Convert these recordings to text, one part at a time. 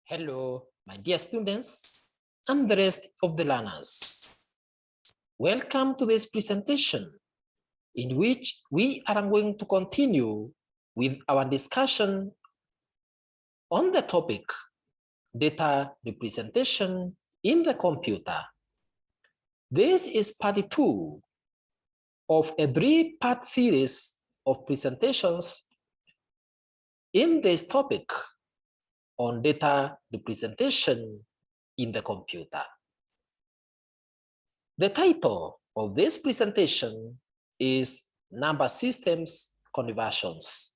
Hello, my dear students and the rest of the learners. Welcome to this presentation in which we are going to continue with our discussion on the topic data representation in the computer. This is part 2 of a 3-part series of presentations in this topic on data representation in the computer. The title of this presentation is Number Systems Conversions.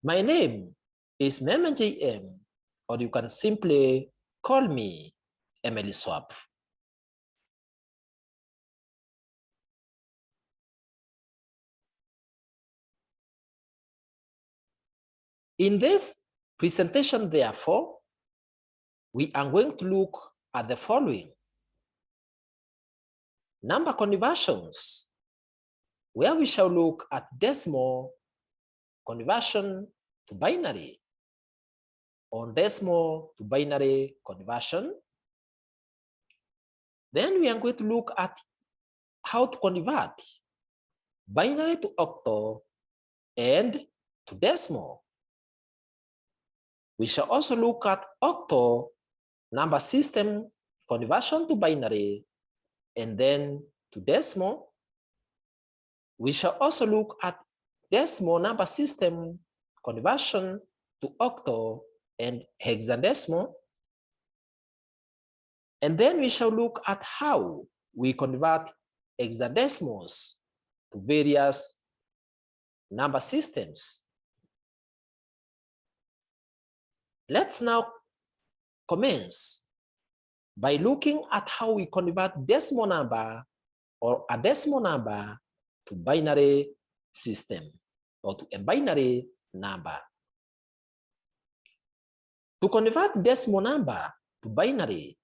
My name is Meme JM, or you can simply call me Emily Swap. In this presentation, therefore, we are going to look at the following: number conversions, where we shall look at decimal conversion to binary, on decimal to binary conversion. Then we are going to look at how to convert binary to octo and to decimal. We shall also look at octo number system conversion to binary and then to decimal. We shall also look at decimal number system conversion to octo and hexadecimal. And then we shall look at how we convert hexadecimals to various number systems. Let's now commence by looking at how we convert decimal number or a decimal number to binary system or to a binary number. To convert decimal number to binary,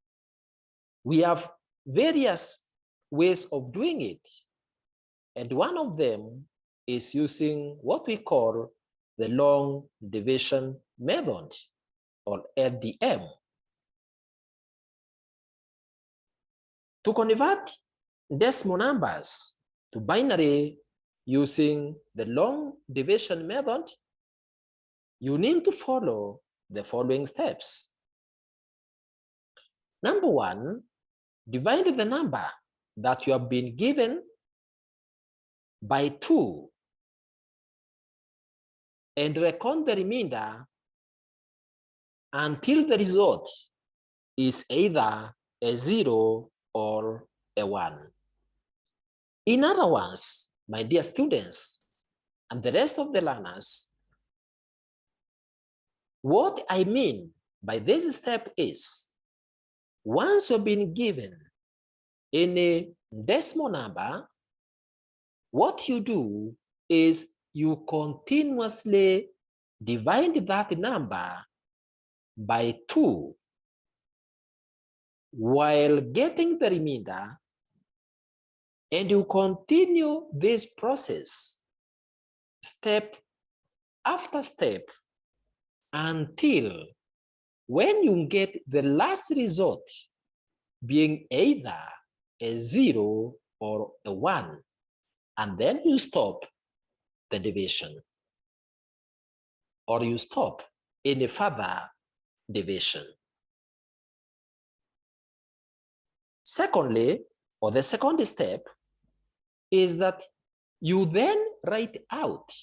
we have various ways of doing it. And one of them is using what we call the long division method, or LDM. To convert decimal numbers to binary using the long division method, you need to follow the following steps. Number 1, divide the number that you have been given by 2 and reckon the remainder until the result is either a 0 or a 1. In other words, my dear students and the rest of the learners, what I mean by this step is, once you've been given any decimal number, what you do is you continuously divide that number by 2 while getting the remainder, and you continue this process step after step until when you get the last result being either a 0 or a 1, and then you stop the division or you stop any further division. Secondly, or the second step, is that you then write out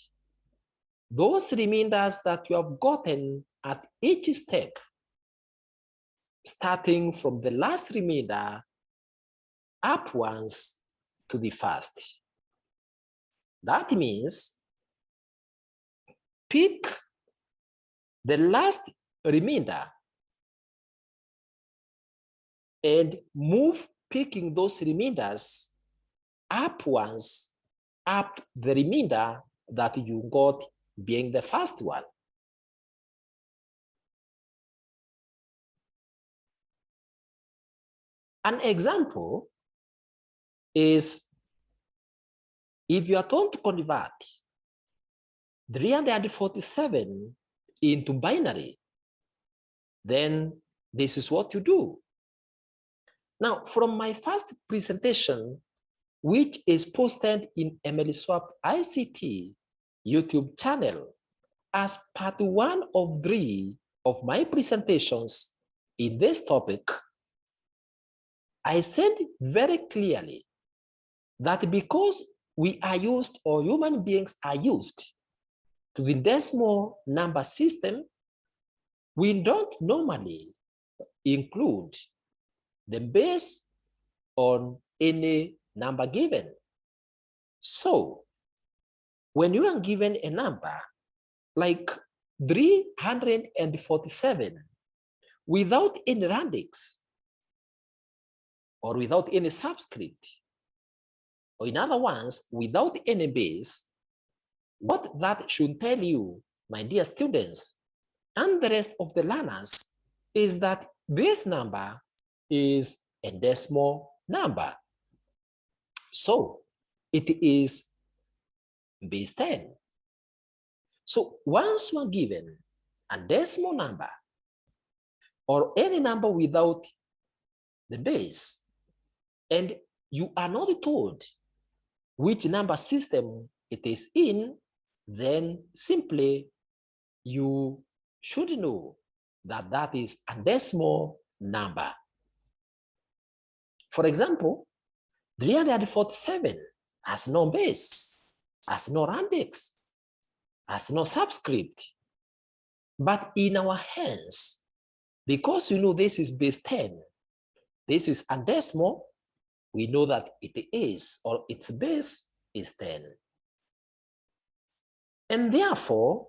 those remainders that you have gotten at each step, starting from the last remainder upwards to the first. That means pick the last remainder and move picking those remainders upwards up the remainder that you got being the first one. An example is if you are told to convert 347 into binary, then this is what you do. Now, from my first presentation, which is posted in Emily Swap ICT YouTube channel as part 1 of 3 of my presentations in this topic, I said very clearly that because we are used, or human beings are used to the decimal number system, we don't normally include the base on any number given. So when you are given a number like 347 without any radix or without any subscript, or in other words, without any base, what that should tell you, my dear students, and the rest of the learners, is that this number is a decimal number. So it is base 10. So once you are given a decimal number or any number without the base, and you are not told which number system it is in, then simply you should know that that is a decimal number. For example, 347 has no base, has no radix, has no subscript. But in our hands, because you know this is base 10, this is a decimal, we know that it is, or its base is 10. And therefore,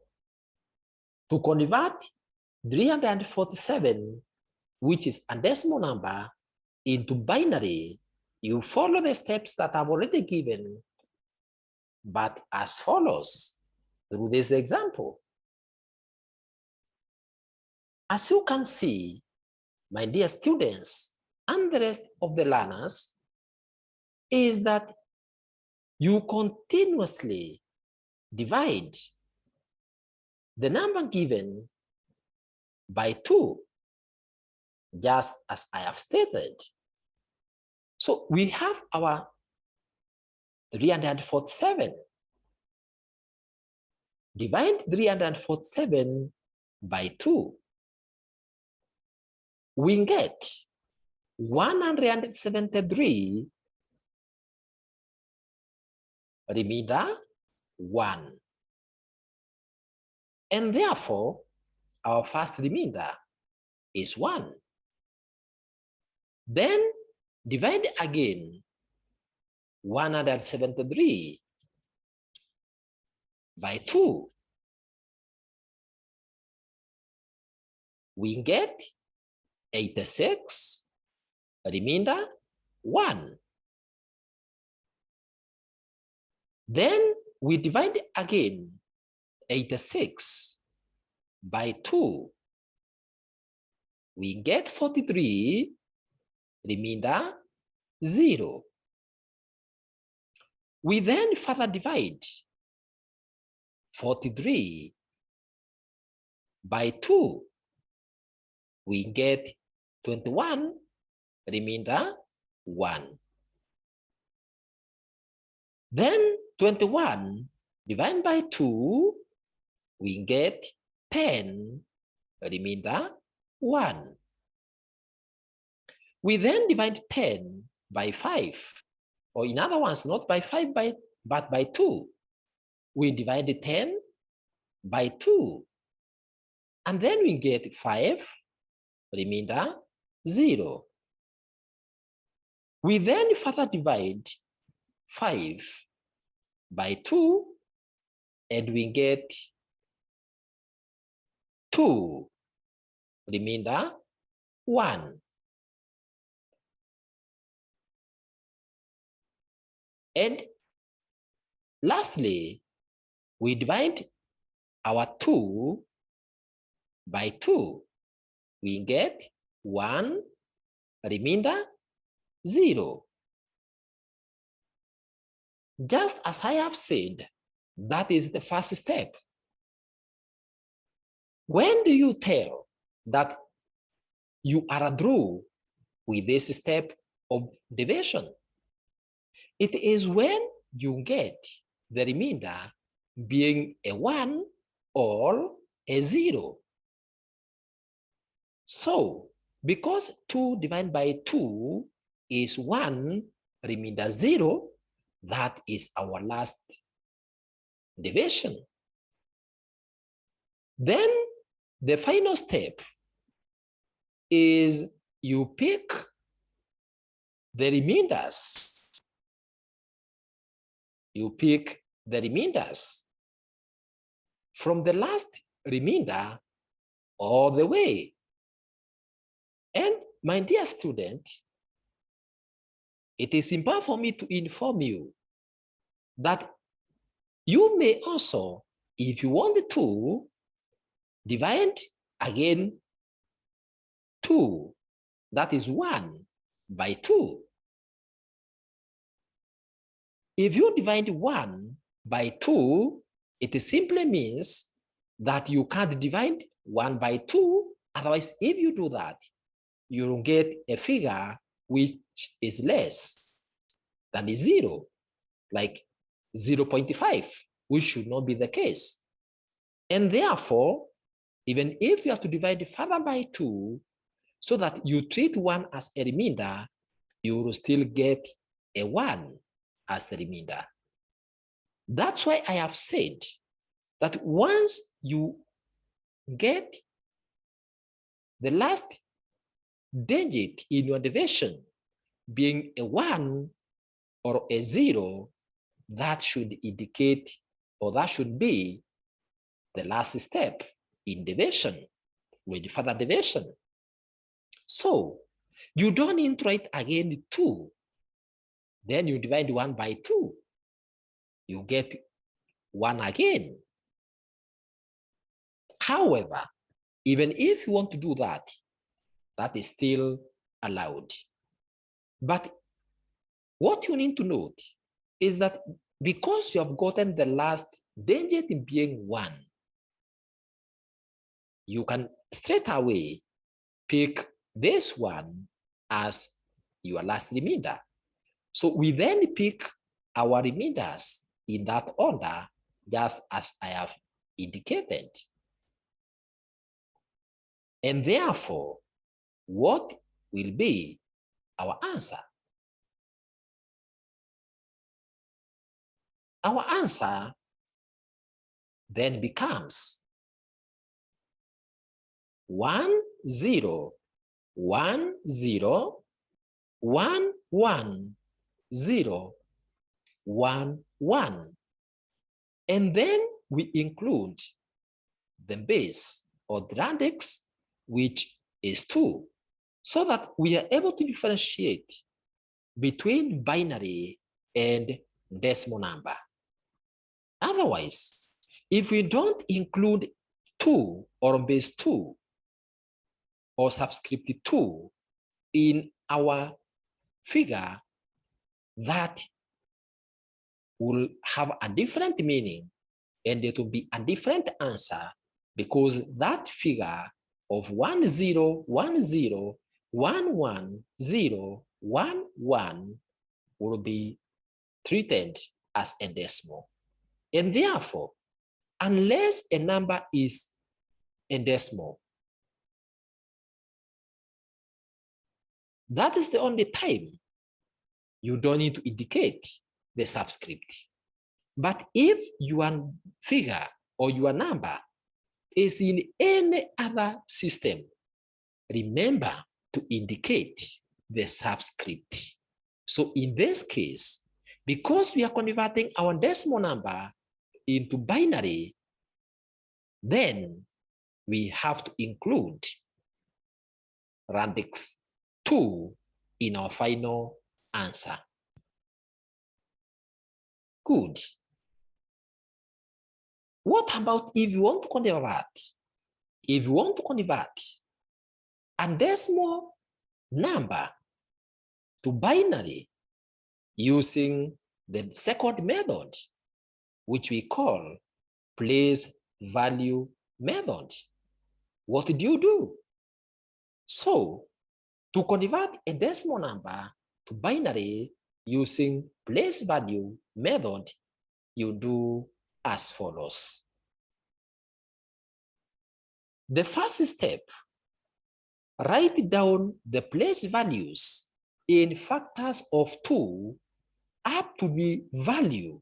to convert 347, which is a decimal number, into binary, you follow the steps that I've already given, but as follows through this example. As you can see, my dear students and the rest of the learners, is that you continuously divide the number given by 2, just as I have stated. So we have our 347. Divide 347 by 2. We get 173 remainder 1. And therefore, our first remainder is 1. Then divide again 173 by 2. We get 86 remainder 1. Then we divide again 86 by 2. We get 43 remainder 0. We then further divide 43 by 2. We get 21 remainder 1. Then 21 divided by 2, we get 10 remainder 1. We then divide 10 by 5, or in other words, not by 5, but by 2. We divide 10 by 2, and then we get 5 remainder 0. We then further divide 5 by 2, and we get 2 remainder 1. And lastly, we divide our 2 by 2. We get 1 remainder 0. Just as I have said, that is the first step. When do you tell that you are through with this step of division. It is when you get the remainder being a 1 or a 0. So, because 2 divided by 2 is 1, remainder 0, that is our last division. Then the final step is you pick the remainders. You pick the remainders from the last remainder all the way. And my dear student, it is important for me to inform you that you may also, if you want to, divide again 2, that is 1 by 2. If you divide 1 by 2, it simply means that you can't divide 1 by 2. Otherwise, if you do that, you'll get a figure which is less than 0, like 0.5, which should not be the case. And therefore, even if you have to divide further by 2, so that you treat 1 as a remainder, you will still get a 1 as the remainder. That's why I have said that once you get the last digit in your division being a 1 or a 0, that should indicate, or that should be the last step in division, with further division. So you don't need to write again 2. Then you divide 1 by 2. You get 1 again. However, even if you want to do that, that is still allowed. But what you need to note is that because you have gotten the last digit being 1, you can straight away pick this one as your last remainder. So we then pick our remainders in that order, just as I have indicated. And therefore, what will be our answer? Our answer then becomes 1 0 1 0 1 1 0 1 1, and then we include the base or the radix, which is 2, so that we are able to differentiate between binary and decimal number. Otherwise, if we don't include 2 or base 2 or subscript 2 in our figure, that will have a different meaning and it will be a different answer, because that figure of 1 0 1 0 1 1 0 1 1 will be treated as a decimal. And therefore, unless a number is a decimal, that is the only time you don't need to indicate the subscript. But if your figure or your number is in any other system, remember to indicate the subscript. So in this case, because we are converting our decimal number into binary, then we have to include radix 2 in our final answer. Good. What about if you want to convert? If you want to convert a decimal number to binary using the second method, which we call place value method, what do you do? So, to convert a decimal number to binary using place value method, you do as follows. The first step, write down the place values in factors of 2 up to the value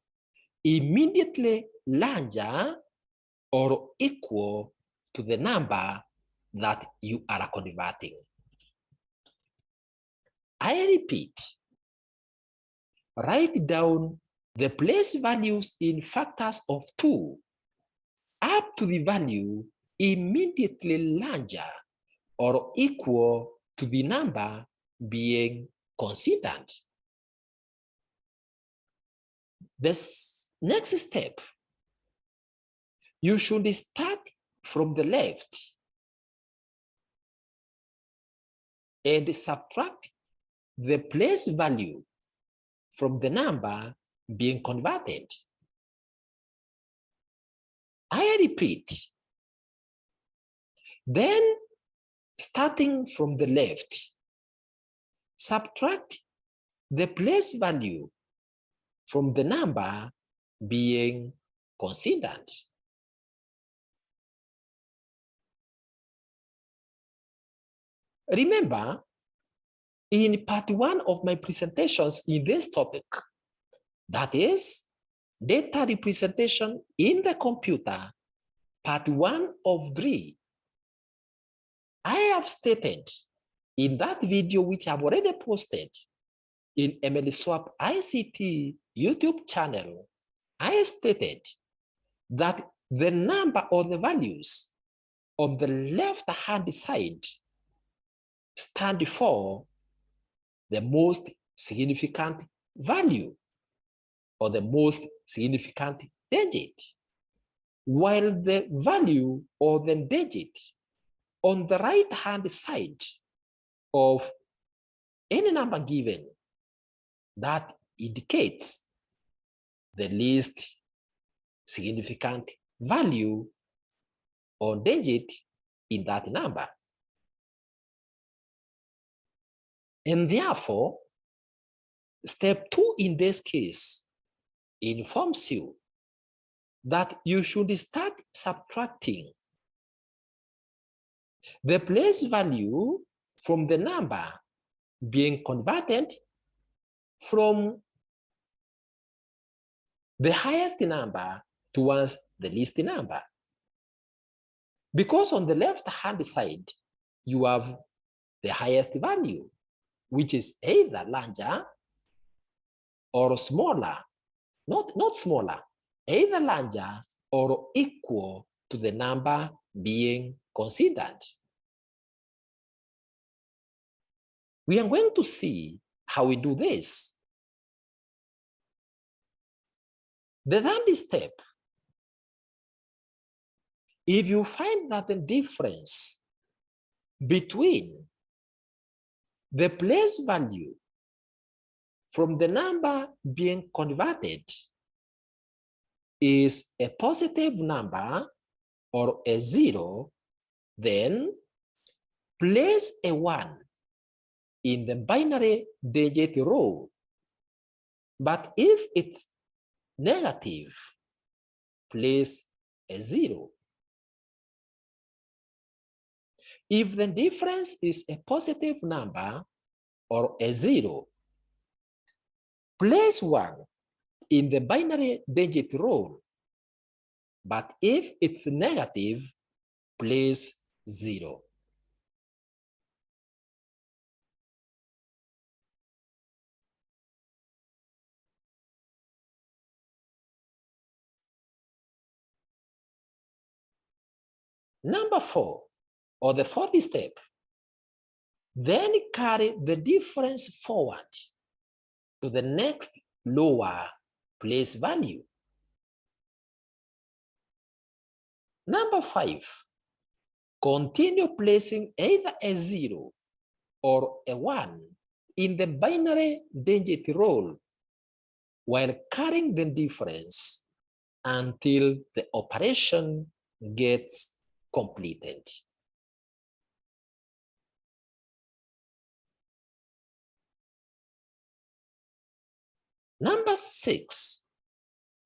immediately larger or equal to the number that you are converting. I repeat, write down the place values in factors of 2 up to the value immediately larger or equal to the number being considered. This next step, you should start from the left and subtract the place value from the number being converted. I repeat, then starting from the left, subtract the place value from the number being considered. Remember, in part 1 of my presentations in this topic, that is data representation in the computer, part 1 of 3, I have stated in that video which I've already posted in Emily Swap ICT YouTube channel, I stated that the number or the values on the left-hand side stand for the most significant value or the most significant digit, while the value or the digit on the right-hand side of any number given, that indicates the least significant value or digit in that number. And therefore, step 2 in this case informs you that you should start subtracting the place value from the number being converted from the highest number towards the least number. Because on the left-hand side, you have the highest value, which is either larger or smaller, not smaller, either larger or equal to the number being considered. We are going to see how we do this. The third step, if you find that the difference between the place value from the number being converted is a positive number or a 0, then place a 1 in the binary digit row. But if it's negative, place a 0. If the difference is a positive number or a 0, place 1 in the binary digit row. But if it's negative, place 0. Number 4, or the fourth step, then carry the difference forward to the next lower place value. Number 5, continue placing either a 0 or a 1 in the binary digit row while carrying the difference until the operation gets completed. Number 6,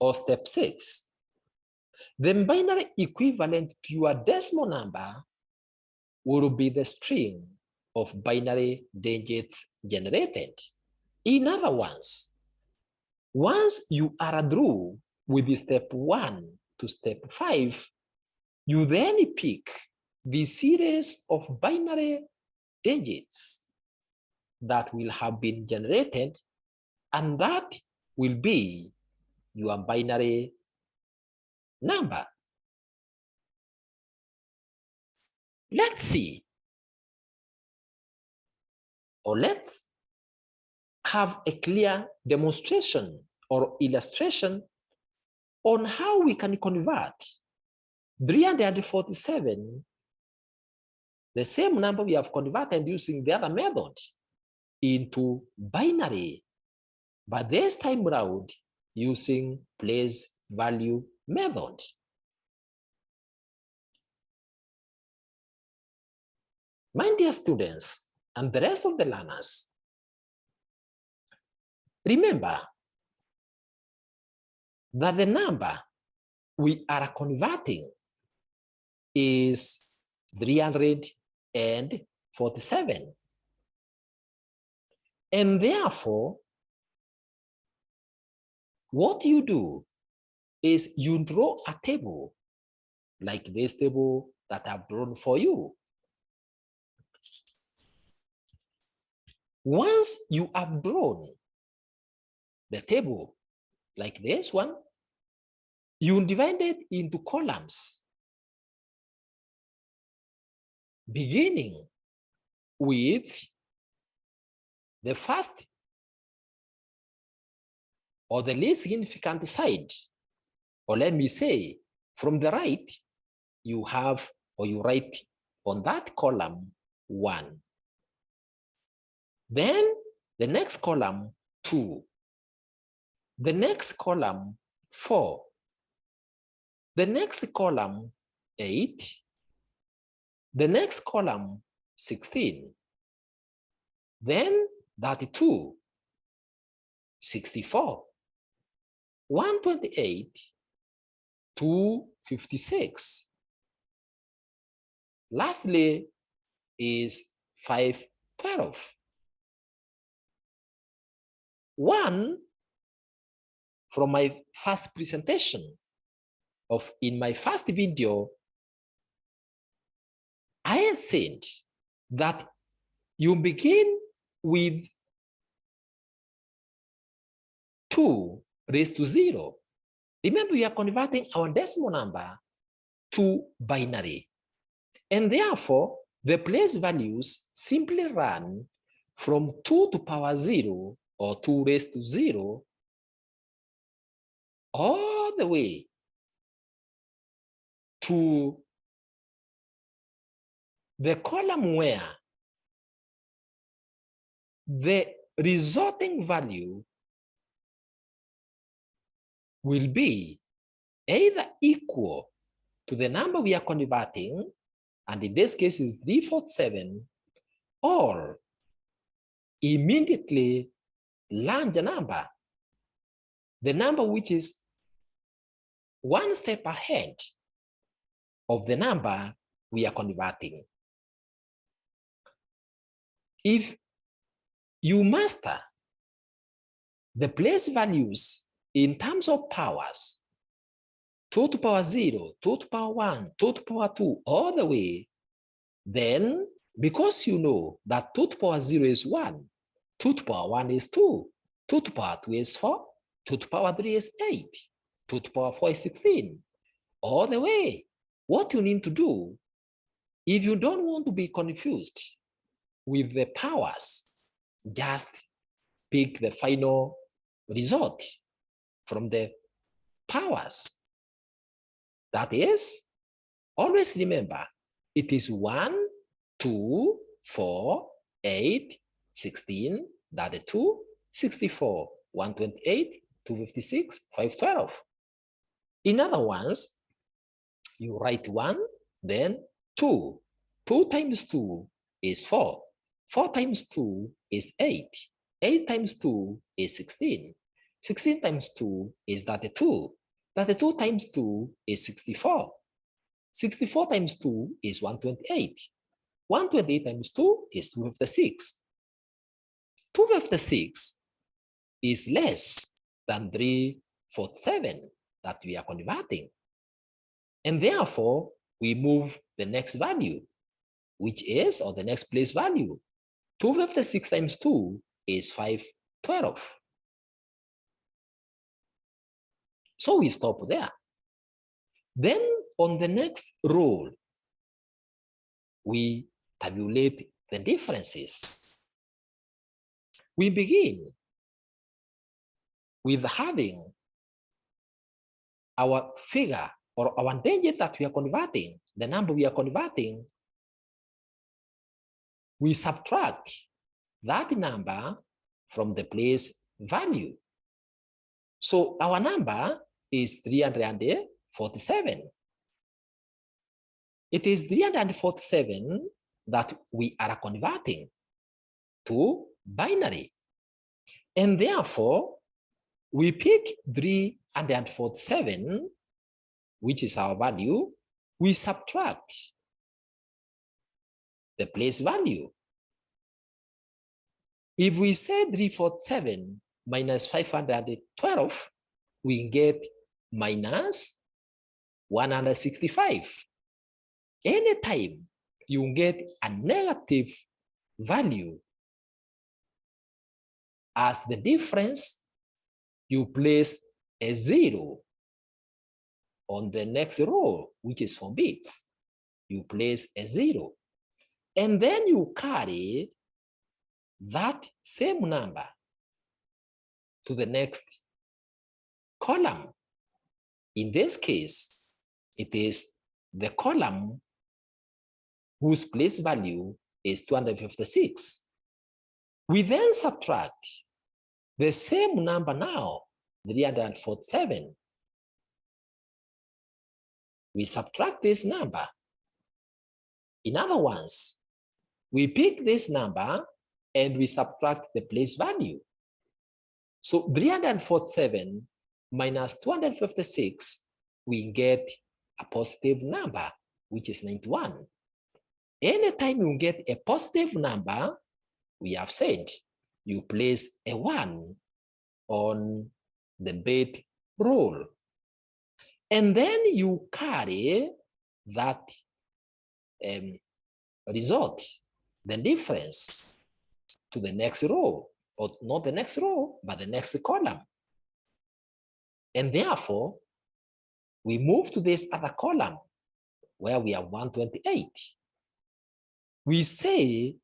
or step 6, the binary equivalent to your decimal number will be the string of binary digits generated. In other words, once you are through with step 1 to step 5, you then pick the series of binary digits that will have been generated, and that will be your binary number. Let's see, or let's have a clear demonstration or illustration on how we can convert 347, the same number we have converted using the other method, into binary, but this time around using place value method. My dear students and the rest of the learners, remember that the number we are converting is 347. And therefore, what you do is you draw a table like this table that I've drawn for you. Once you have drawn the table like this one, you divide it into columns, beginning with the first or the least significant side, or let me say, from the right, you have, or you write on that column 1. Then the next column 2. The next column 4. The next column 8. The next column 16. Then 32, 64, 128, 256. Lastly is 512. 1, from my first presentation in my first video, I said that you begin with 2 raised to 0. Remember, we are converting our decimal number to binary. And therefore, the place values simply run from 2 to power 0, or 2 raised to 0, all the way to the column where the resulting value will be either equal to the number we are converting, and in this case is 347, or immediately larger number, the number which is 1 step ahead of the number we are converting. If you master the place values in terms of powers, 2 to power 0, 2 to power 1, 2 to power 2, all the way, then because you know that 2 to power 0 is 1, 2 to power 1 is 2, 2 to power 2 is 4, 2 to power 3 is 8, 2 to power 4 is 16, all the way. What you need to do, if you don't want to be confused with the powers, just pick the final result from the powers. That is, always remember, it is 1, 2, 4, 8, 16, 32, 64, 128, 256, 512. In other words, you write 1, then 2. 2 times 2 is 4. 4 times 2 is 8. 8 times 2 is 16. 16 times 2 is 32. 32 times 2 is 64. 64 times 2 is 128. 128 times 2 is 256. 256 is less than 347 that we are converting. And therefore, we move the next value, which is, or the next place value. 256 times 2 is 512. So we stop there. Then on the next row, we tabulate the differences. We begin with having our figure or our digit that we are converting, the number we are converting. We subtract that number from the place value. So our number is 347. It is 347 that we are converting to binary. And therefore, we pick 347, which is our value. We subtract the place value. If we say 347 minus 512, we get minus 165. Anytime you get a negative value as the difference, you place a 0 on the next row, which is for bits. You place a 0. And then you carry that same number to the next column. In this case, it is the column whose place value is 256. We then subtract the same number now, 347. We subtract this number. In other words, we pick this number and we subtract the place value. So 347 minus 256, we get a positive number, which is 91. Anytime you get a positive number, we have said you place a 1 on the bit row. And then you carry that result, the difference, to the next row, or not the next row, but the next column. And therefore, we move to this other column where we have 128. We say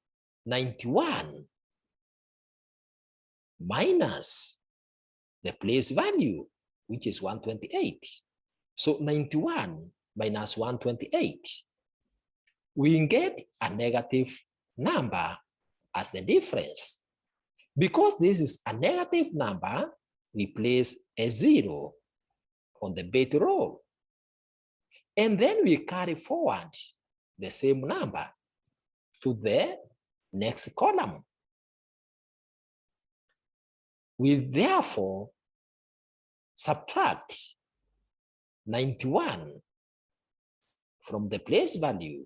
91 minus the place value, which is 128. So 91 minus 128. We get a negative number as the difference. Because this is a negative number, we place a 0 on the bit row. And then we carry forward the same number to the next column. We therefore subtract 91 from the place value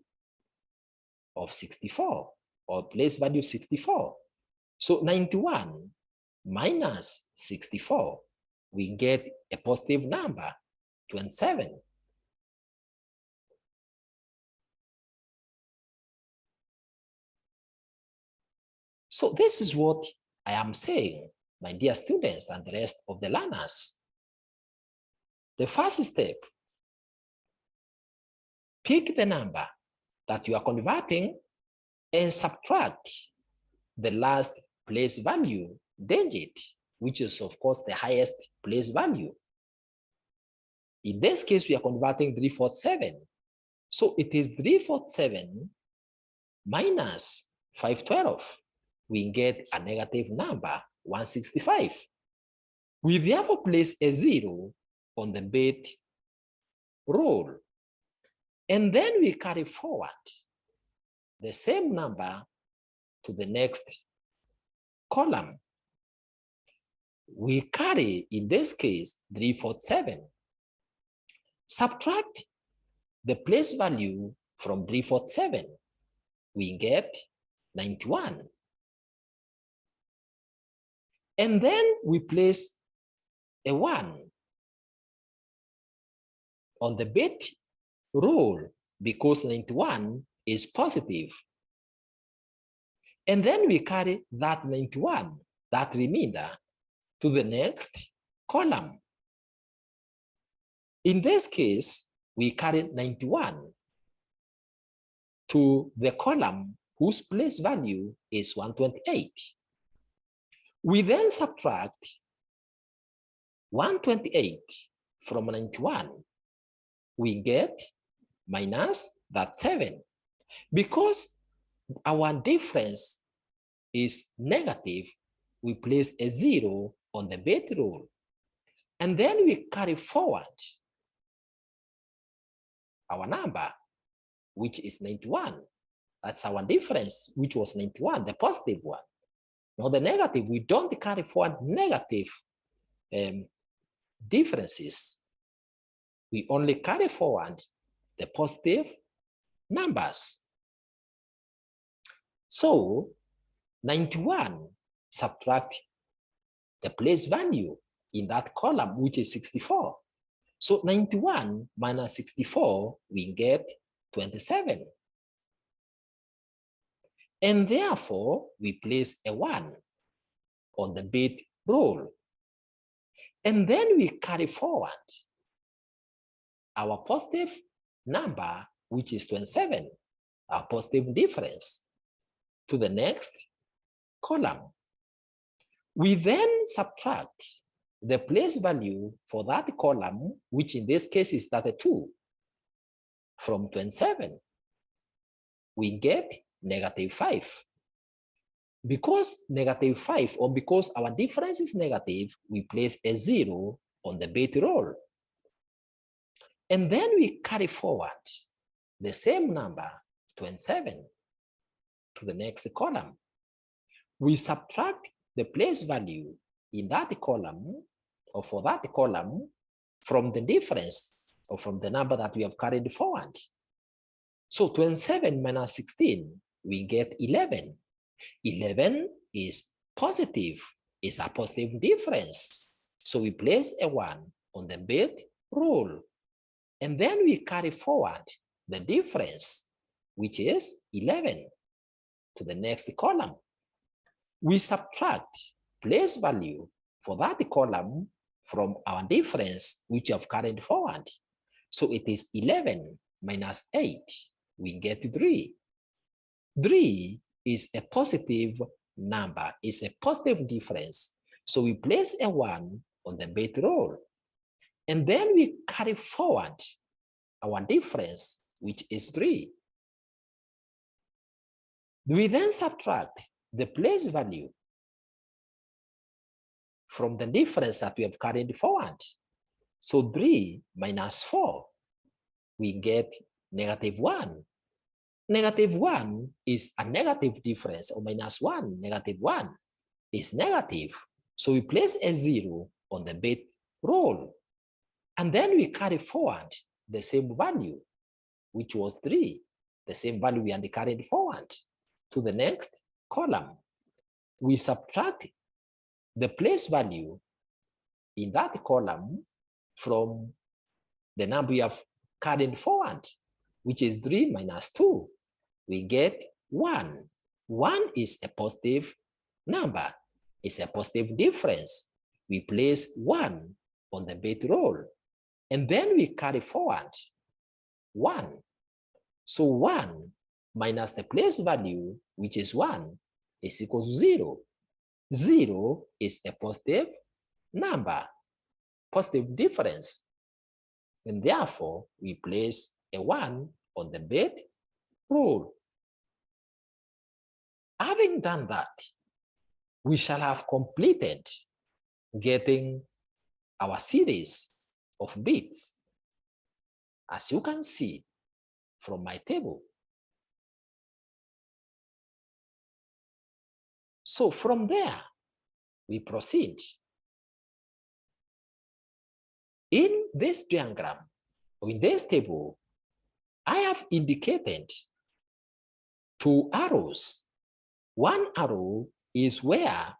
of 64, or place value 64. So 91 minus 64, we get a positive number, 27. So this is what I am saying, my dear students and the rest of the learners. The first step, pick the number that you are converting and subtract the last place value digit, which is of course the highest place value. In this case, we are converting 347. So it is 347 minus 512. We get a negative number, 165. We therefore place a 0 on the bit row. And then we carry forward the same number to the next column. we carry, in this case, 347. Subtract the place value from 347. We get 91. And then we place a 1 on the bit rule because 91 is positive. And then we carry that 91, that remainder, to the next column. In this case, we carry 91 to the column whose place value is 128. We then subtract 128 from 91. We get minus that 7. Because our difference is negative, we place a 0 on the bit rule. And then we carry forward our number, which is 91. That's our difference, which was 91, the positive one. Now the negative, we don't carry forward negative differences. We only carry forward the positive numbers. So 91 subtract the place value in that column, which is 64. So 91 minus 64, we get 27. And therefore, we place a 1 on the bit rule. And then we carry forward our positive number, which is 27, our positive difference, to the next column. We then subtract the place value for that column, which in this case is 32, from 27. We get -5. Because -5, or because our difference is negative, we place a 0 on the bit roll. And then we carry forward the same number, 27, to the next column. We subtract the place value in that column, or for that column, from the difference, or from the number that we have carried forward. So 27 minus 16, we get 11. 11 is positive, is a positive difference. So we place a 1 on the bit rule. And then we carry forward the difference, which is 11, to the next column. We subtract place value for that column from our difference, which we have carried forward. So it is 11 minus 8, we get 3. 3 is a positive number, is a positive difference. So we place a 1 on the bit roll. And then we carry forward our difference, which is 3. We then subtract the place value from the difference that we have carried forward. So 3 minus 4, we get -1. -1 is a negative difference, or -1, -1 is negative. So we place a 0 on the bit roll. And then we carry forward the same value, which was 3, the same value we had carried forward, to the next column. We subtract the place value in that column from the number we have carried forward, which is 3 minus 2. We get 1. 1 is a positive number, it's a positive difference. We place 1 on the bit roll. And then we carry forward 1. So 1 minus the place value, which is 1, is equal to 0. 0 is a positive number, positive difference. And therefore, we place a 1 on the bit rule. Having done that, we shall have completed getting our series of bits, as you can see from my table. So from there, we proceed In this diagram, or in this table, I have indicated two arrows. One arrow is where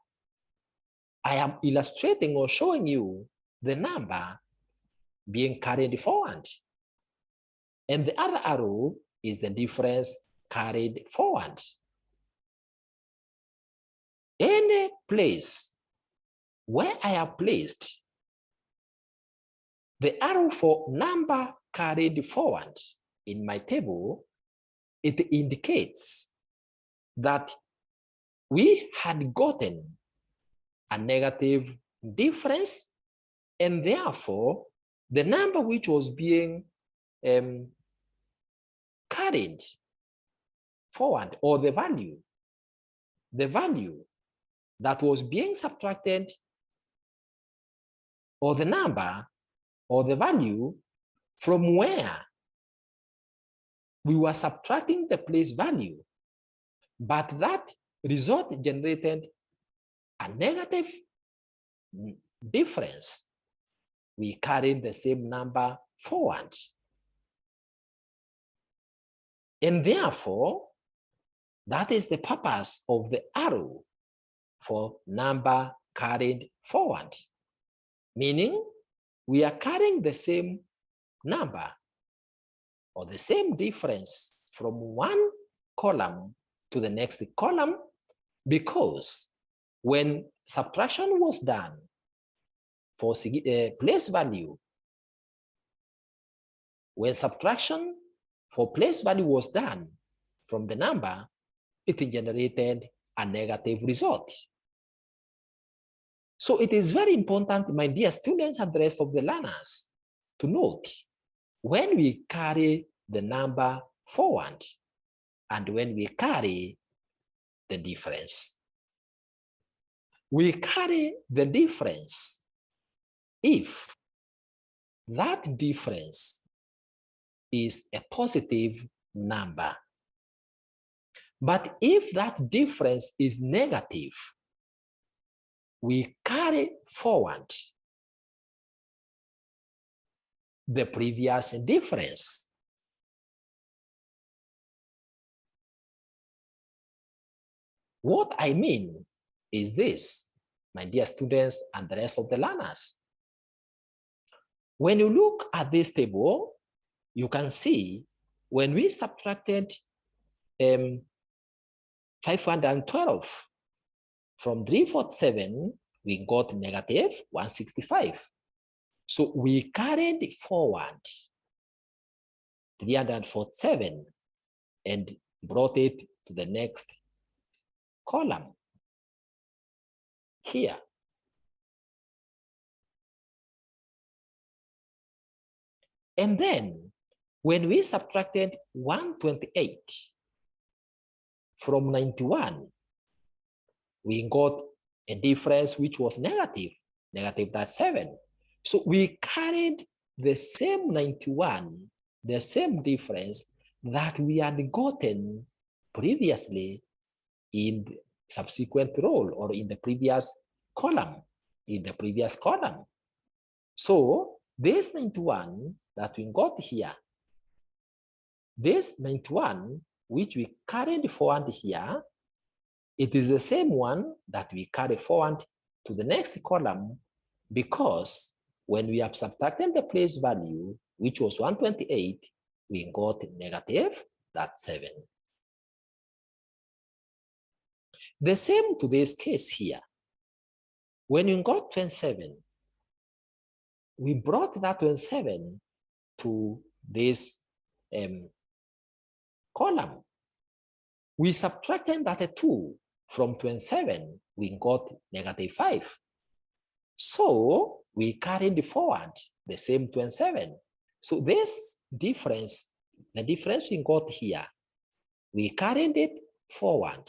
I am illustrating or showing you the number being carried forward. And the other arrow is the difference carried forward. Any place where I have placed the arrow for number carried forward in my table, it indicates that we had gotten a negative difference, and therefore the number which was being carried forward, or the value that was being subtracted, or the number or the value from where we were subtracting the place value, but that result generated a negative difference, we carried the same number forward. And therefore, that is the purpose of the arrow for number carried forward, meaning we are carrying the same number or the same difference from one column to the next column, because when subtraction was done for place value, when subtraction for place value was done from the number, it generated a negative result. So it is very important, my dear students and the rest of the learners, to note when we carry the number forward and when we carry the difference. We carry the difference if that difference is a positive number. But if that difference is negative, we carry forward the previous difference. What I mean is this, my dear students and the rest of the learners. When you look at this table, you can see when we subtracted 512 from 347, we got negative 165. So we carried forward 347 and brought it to the next column here. And then when we subtracted 128 from 91, we got a difference which was negative, that's 7. So we carried the same 91, the same difference that we had gotten previously in the subsequent row or in the previous column, So this 91 that we got here, this 91 which we carried forward here, it is the same one that we carry forward to the next column, because when we have subtracted the place value, which was 128, we got negative, that's 7. The same to this case here. When we got 27, we brought that 27 to this column. We subtracted that 2 from 27, we got negative 5. So we carried forward the same 27. So this difference, the difference we got here, we carried it forward.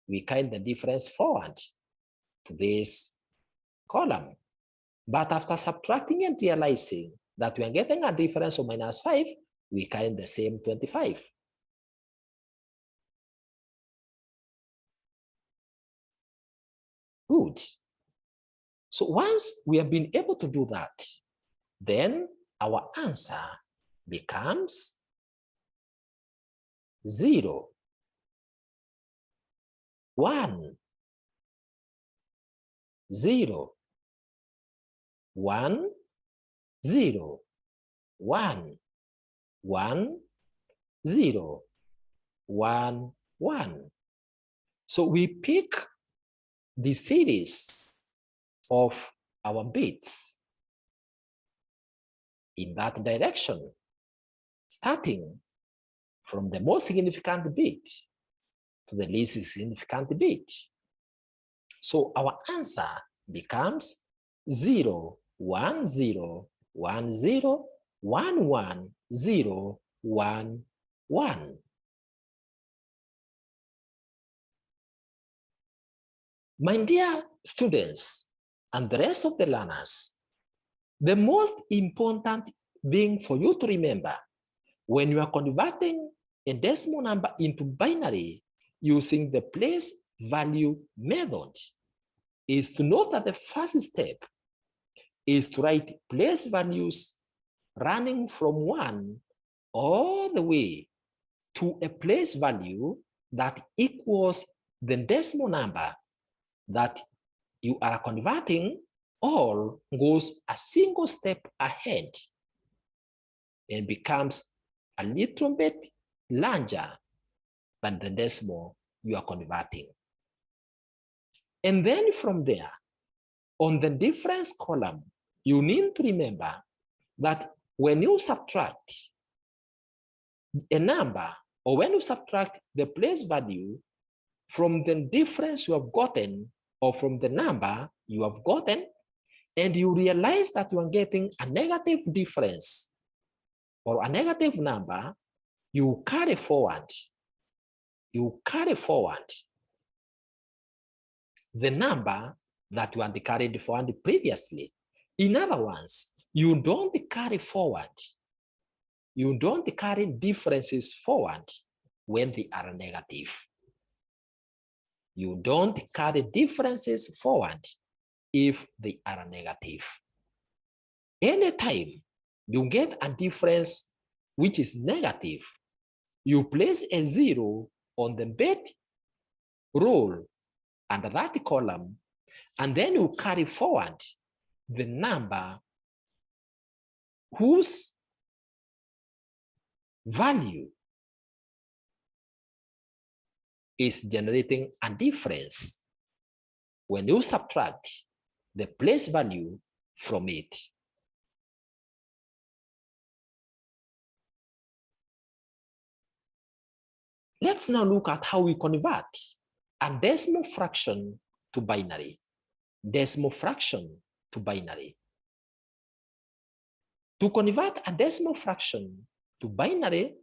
We carried the difference forward to this column. But after subtracting and realizing that we are getting a difference of -5, we carried the same 25. Good. So once we have been able to do that, then our answer becomes 0, 1, 0, 1, 0, 1, 1, 0, 1, 1. So we pick the series of our bits in that direction, starting from the most significant bit to the least significant bit. So our answer becomes 0, 1, 0, 1, 0, 1, 1, 0, 1, 1. My dear students and the rest of the learners, the most important thing for you to remember when you are converting a decimal number into binary using the place value method is to note that the first step is to write place values running from 1 all the way to a place value that equals the decimal number that you are converting, or goes a single step ahead and becomes a little bit larger than the decimal you are converting. And then from there, on the difference column, you need to remember that when you subtract a number, or when you subtract the place value from the difference you have gotten, or from the number you have gotten, and you realize that you are getting a negative difference or a negative number, you carry forward the number that you had carried forward previously. In other words, you don't carry differences forward when they are negative. You don't carry differences forward if they are negative. Anytime you get a difference which is negative, you place a 0 on the bed row under that column, and then you carry forward the number whose value is generating a difference when you subtract the place value from it. Let's now look at how we convert a decimal fraction to binary. Decimal fraction to binary. To convert a decimal fraction to binary,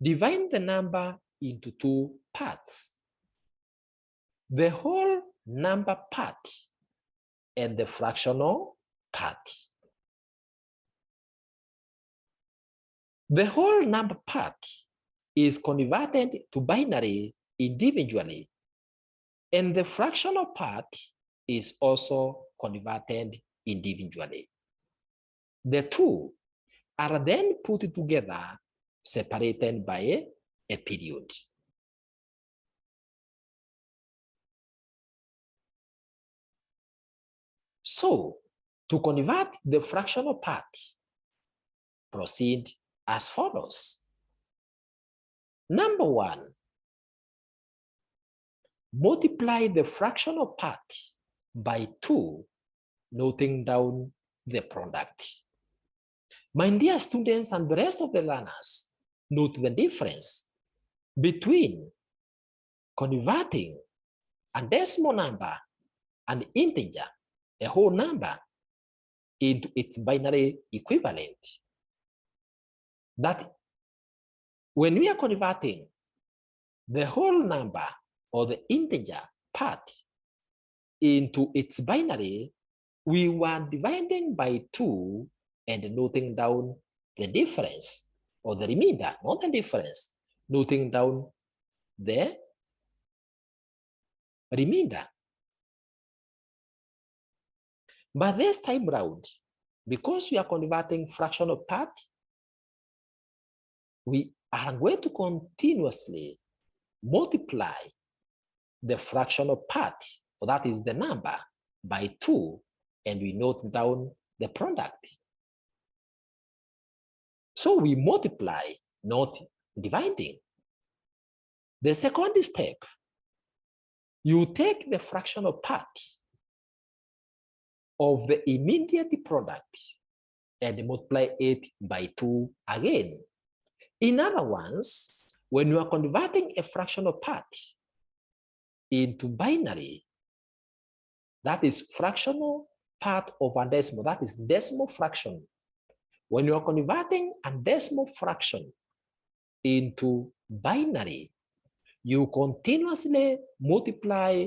divide the number into two parts: the whole number part and the fractional part. The whole number part is converted to binary individually, and the fractional part is also converted individually. The two are then put together, separated by a period. So, to convert the fractional part, proceed as follows. Number 1, multiply the fractional part by 2, noting down the product. My dear students and the rest of the learners, note the difference between converting a decimal number, an integer, a whole number, into its binary equivalent. That when we are converting the whole number or the integer part into its binary, we were dividing by 2 and noting down the difference, or the remainder, not the difference, noting down the remainder. But this time round, because we are converting fractional part, we are going to continuously multiply the fractional part, or that is the number, by 2, and we note down the product. So we multiply, not dividing. The second step, you take the fractional part of the immediate product and multiply it by 2 again. In other words, when you are converting a fractional part into binary, that is fractional part of a decimal, that is decimal fraction. When you are converting a decimal fraction into binary, you continuously multiply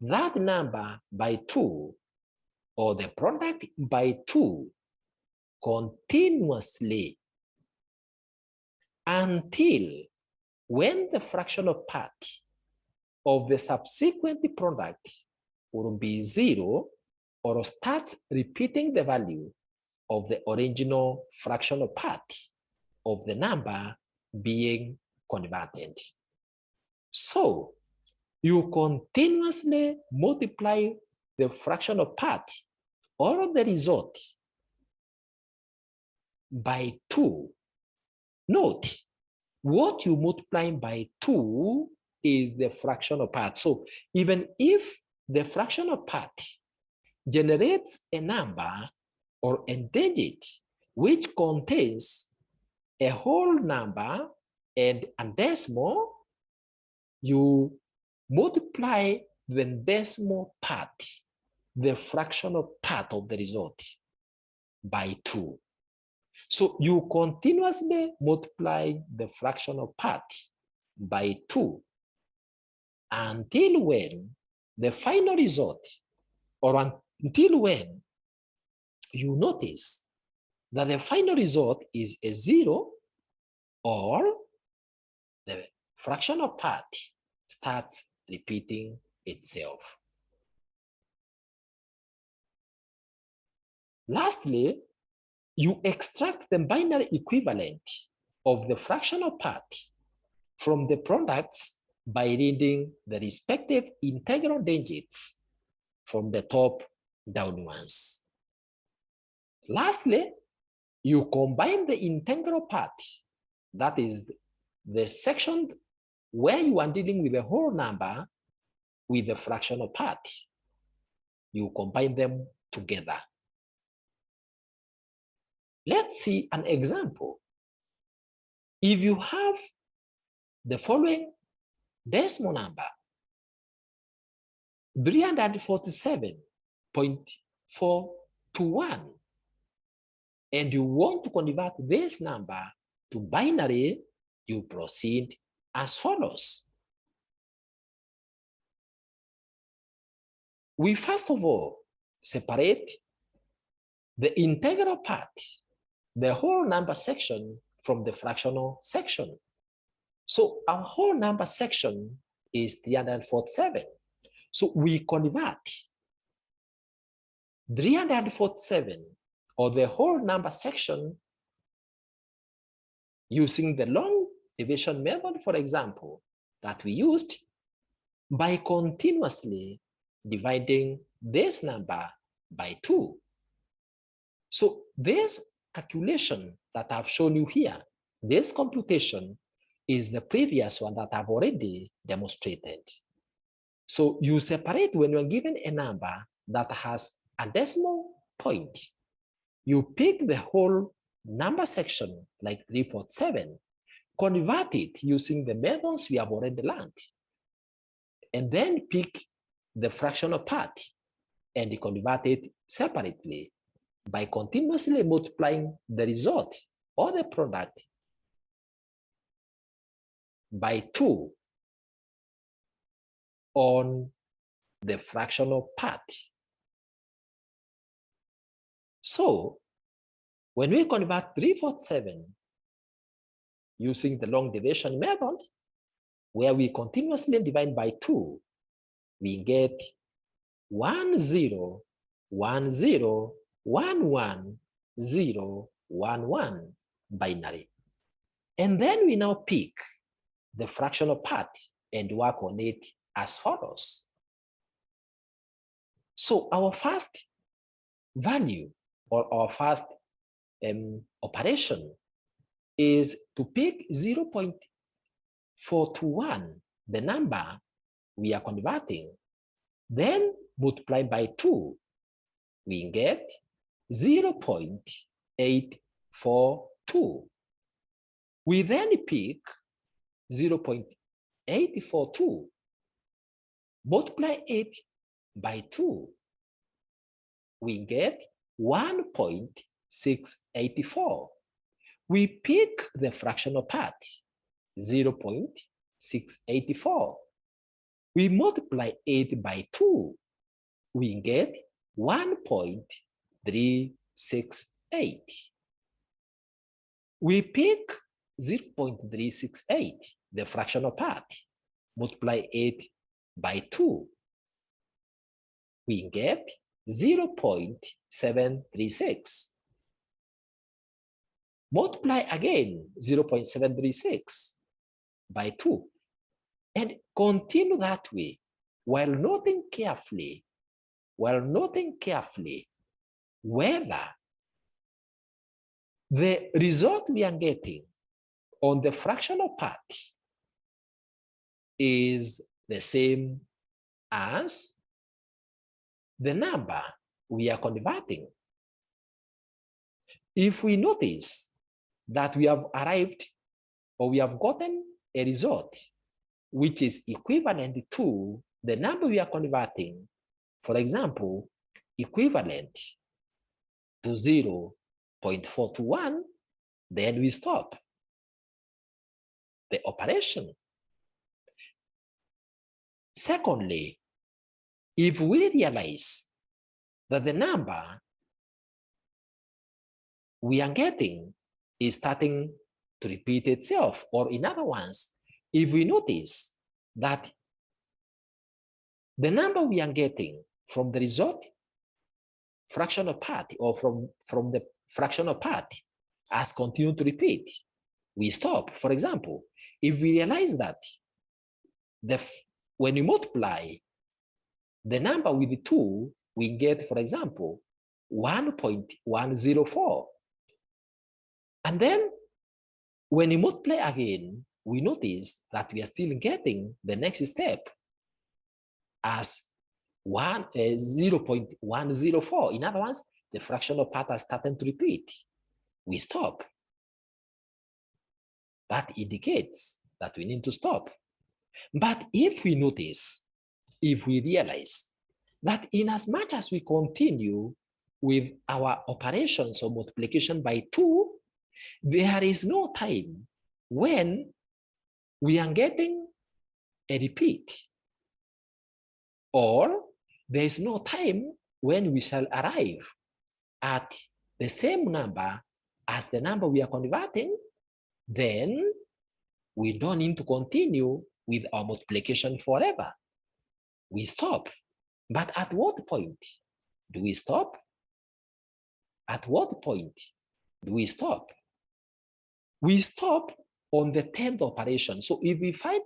that number by 2, or the product by 2, continuously, until when the fractional part of the subsequent product will be 0, or starts repeating the value of the original fractional part of the number being converted. So you continuously multiply the fractional part or the result by 2. Note, what you multiply by 2 is the fractional part. So even if the fractional part generates a number or a digit which contains a whole number and a decimal, you multiply the decimal part, the fractional part of the result, by 2. So you continuously multiply the fractional part by 2 until when the final result, or until when you notice that the final result is a 0, or the fractional part starts repeating itself. Lastly, you extract the binary equivalent of the fractional part from the products by reading the respective integral digits from the top downwards. Lastly, you combine the integral part, that is the section where you are dealing with the whole number, with the fractional part. You combine them together. Let's see an example. If you have the following decimal number, 347.421, and you want to convert this number to binary, you proceed as follows. We first of all separate the integral part, the whole number section, from the fractional section. So our whole number section is 347. So we convert 347, or the whole number section, using the long division method, for example, that we used, by continuously dividing this number by 2. So this calculation that I've shown you here, this computation, is the previous one that I've already demonstrated. So you separate when you're given a number that has a decimal point. You pick the whole number section, like 347, convert it using the methods we have already learned, and then pick the fractional part and convert it separately by continuously multiplying the result or the product by 2 on the fractional part. So when we convert 347 using the long division method, where we continuously divide by 2, we get 1010 11011 binary. And then we now pick the fractional part and work on it as follows. So our first value or our first operation is to pick 0.421, the number we are converting, then multiply by 2, we get 0.842. We then pick 0.842, multiply it by 2, we get 1.684. We pick the fractional part, 0.684. We multiply it by 2, we get 1.368. We pick 0.368, the fractional part, multiply it by 2, we get 0.736. Multiply again 0.736 by 2, and continue that way while noting carefully whether the result we are getting on the fractional part is the same as the number we are converting. If we notice that we have arrived or we have gotten a result which is equivalent to the number we are converting, for example, equivalent to 0.421, then we stop the operation. Secondly, if we realize that the number we are getting is starting to repeat itself, or in other words, if we notice that the number we are getting from the result fractional part or from the fractional part has continued to repeat, we stop. For example, if we realize that when you multiply the number with the 2, we get, for example, 1.104. And then when you multiply again, we notice that we are still getting the next step as 0.104. In other words, the fractional part has started to repeat. We stop. That indicates that we need to stop. But if we notice, if we realize that in as much as we continue with our operations of multiplication by 2, there is no time when we are getting a repeat, or there is no time when we shall arrive at the same number as the number we are converting, then we don't need to continue with our multiplication forever. We stop. But at what point do we stop? At what point do we stop? We stop on the 10th operation. So if we find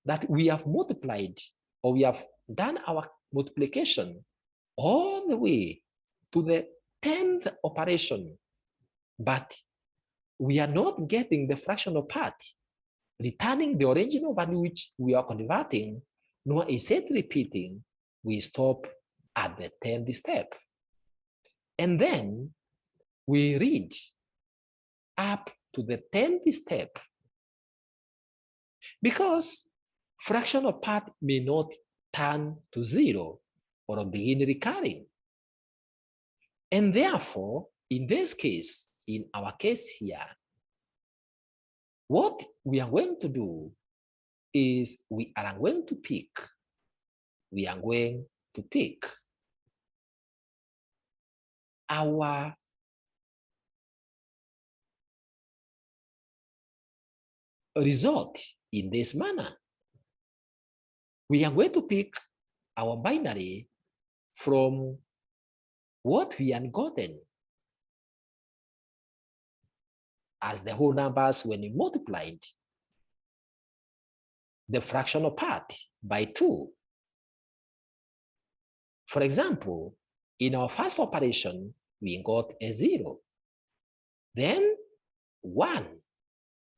that we have multiplied or we have done our multiplication all the way to the 10th operation, but we are not getting the fractional part, returning the original value which we are converting, nor is it repeating, we stop at the 10th step. And then we read up to the 10th step, because fractional part may not turn to 0 or begin recurring. And therefore, in this case, in our case here, what we are going to do is we are going to pick our result in this manner. We are going to pick our binary from what we had gotten as the whole numbers when we multiplied the fractional part by 2. For example, in our first operation, we got a 0, then 1,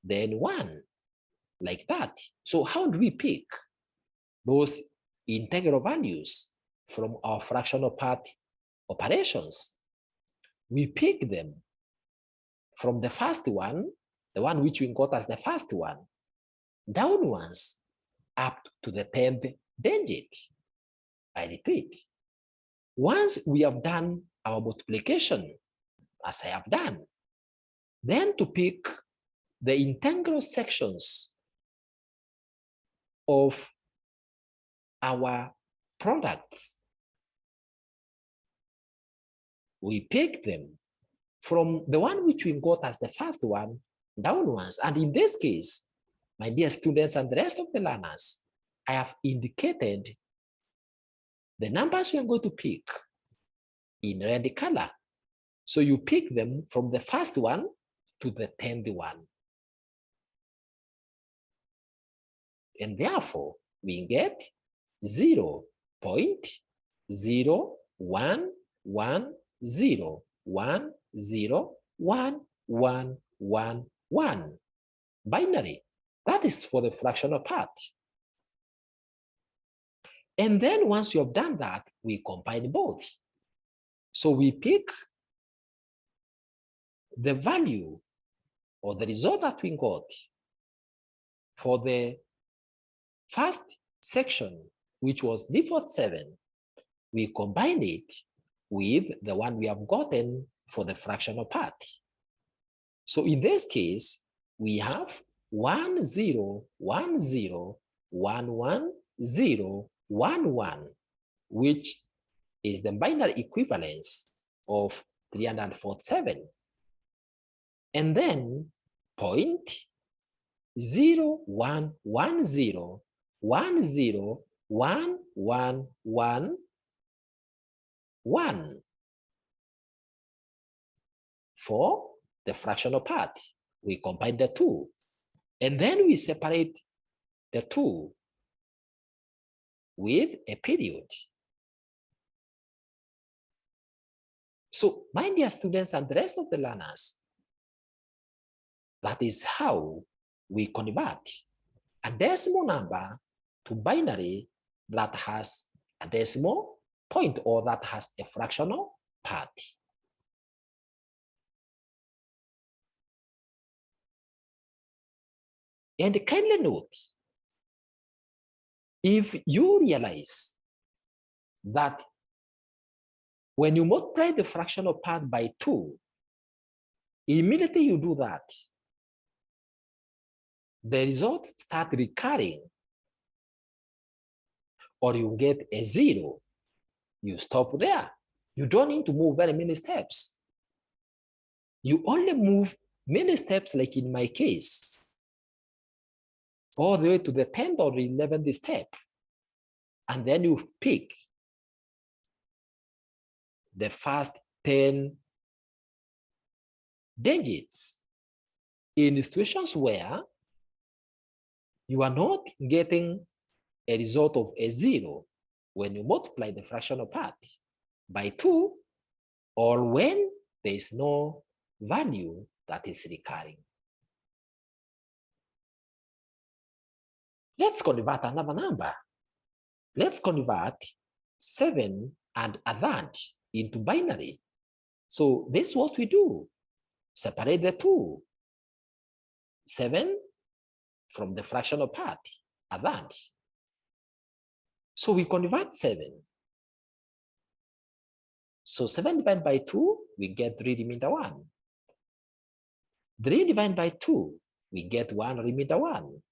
then 1, like that. So how do we pick those integral values from our fractional part operations? We pick them from the first one, the one which we got as the first one, downwards up to the 10th digit. I repeat, once we have done our multiplication, as I have done, then to pick the integral sections of our products, we pick them from the one which we got as the first one downwards. And in this case, my dear students and the rest of the learners, I have indicated the numbers we are going to pick in red color. So you pick them from the first one to the 10th one. And therefore, we get 0.01101011111 binary. That is for the fractional part. And then once you have done that, we combine both. So we pick the value or the result that we got for the first section, which was default 7. We combine it with the one we have gotten for the fractional part. So in this case, we have 10101111, which is the binary equivalence of 347. And then 0.01101111 for the fractional part. We combine the two, and then we separate the two with a period. So, my dear students and the rest of the learners, that is how we convert a decimal number to binary that has a decimal point or that has a fractional part. And kindly note, if you realize that when you multiply the fractional part by 2, immediately you do that, the results start recurring, or you get a 0, you stop there. You don't need to move very many steps. You only move many steps, like in my case, all the way to the 10th or 11th step. And then you pick the first 10 digits. In situations where you are not getting a result of a 0 when you multiply the fractional part by 2, or when there is no value that is recurring. Let's convert another number. Let's convert 7 and a third into binary. So this is what we do. Separate the two. 7 from the fractional part, a third. So we convert 7. So 7 divided by 2, we get 3 remainder 1. 3 divided by 2, we get 1 remainder 1.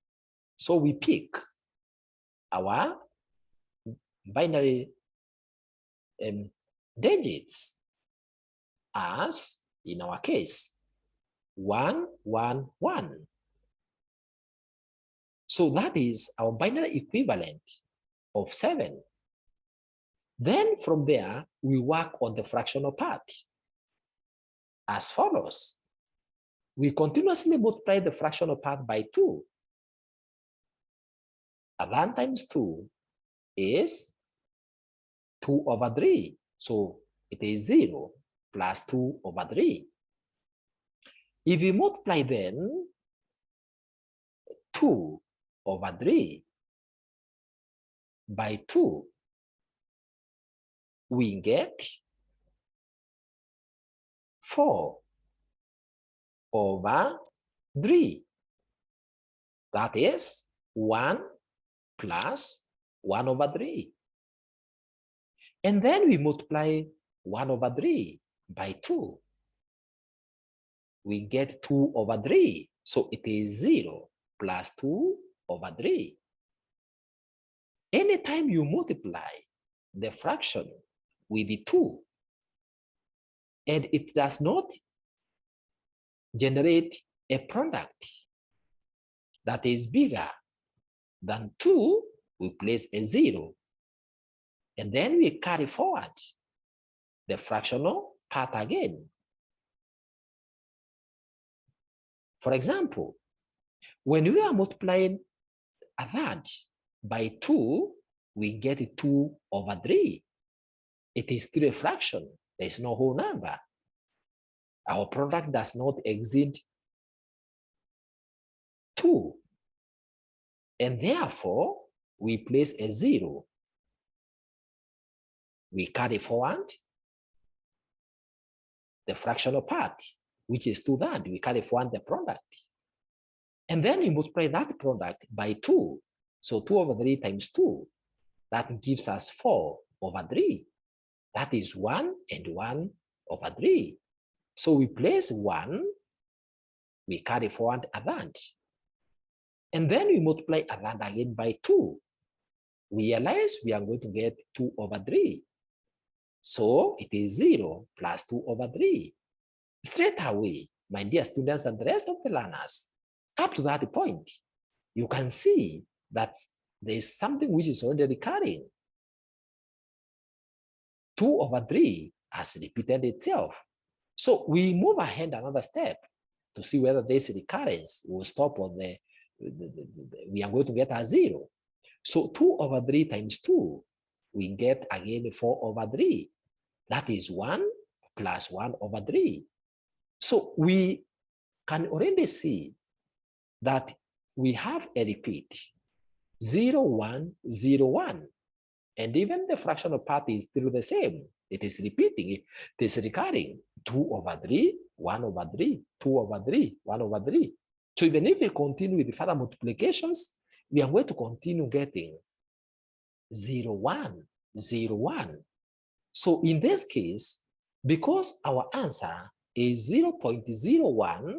So we pick our binary digits as, in our case, 1, 1, 1. So that is our binary equivalent of 7. Then from there, we work on the fractional part as follows. We continuously multiply the fractional part by 2. And 1 times 2 is 2 over 3. So it is 0 plus 2 over 3. If we multiply then 2 over 3 by 2, we get 4 over 3. That is 1 plus 1 over 3. And then we multiply 1 over 3 by 2. We get 2 over 3. So it is 0 plus 2 over 3. Anytime you multiply the fraction with the 2, and it does not generate a product that is bigger than 2, we place a 0. And then we carry forward the fractional part again. For example, when we are multiplying a third by 2, we get 2 over 3. It is still a fraction. There is no whole number. Our product does not exceed 2. And therefore, we place a 0. We carry forward the fractional part, which is 2 that we carry forward the product. And then we multiply that product by 2. So 2 over 3 times 2, that gives us 4 over 3. That is 1 and 1 over 3. So we place 1, we carry forward a third. And then we multiply a third again by 2. We realize we are going to get 2 over 3. So it is 0 plus 2 over 3. Straight away, my dear students and the rest of the learners, up to that point, you can see that there is something which is already recurring. 2 over 3 has repeated itself. So we move ahead another step to see whether this recurrence will stop on we are going to get a 0. So 2 over 3 times 2, we get again 4 over 3. That is 1 plus 1 over 3. So we can already see that we have a repeat, 0, 1, 0, 1. And even the fractional part is still the same. It is repeating, it is recurring. 2 over 3, 1 over 3, 2 over 3, 1 over 3. So even if we continue with the further multiplications, we are going to continue getting 0, 1, 0, 1. So in this case, because our answer is 0.01,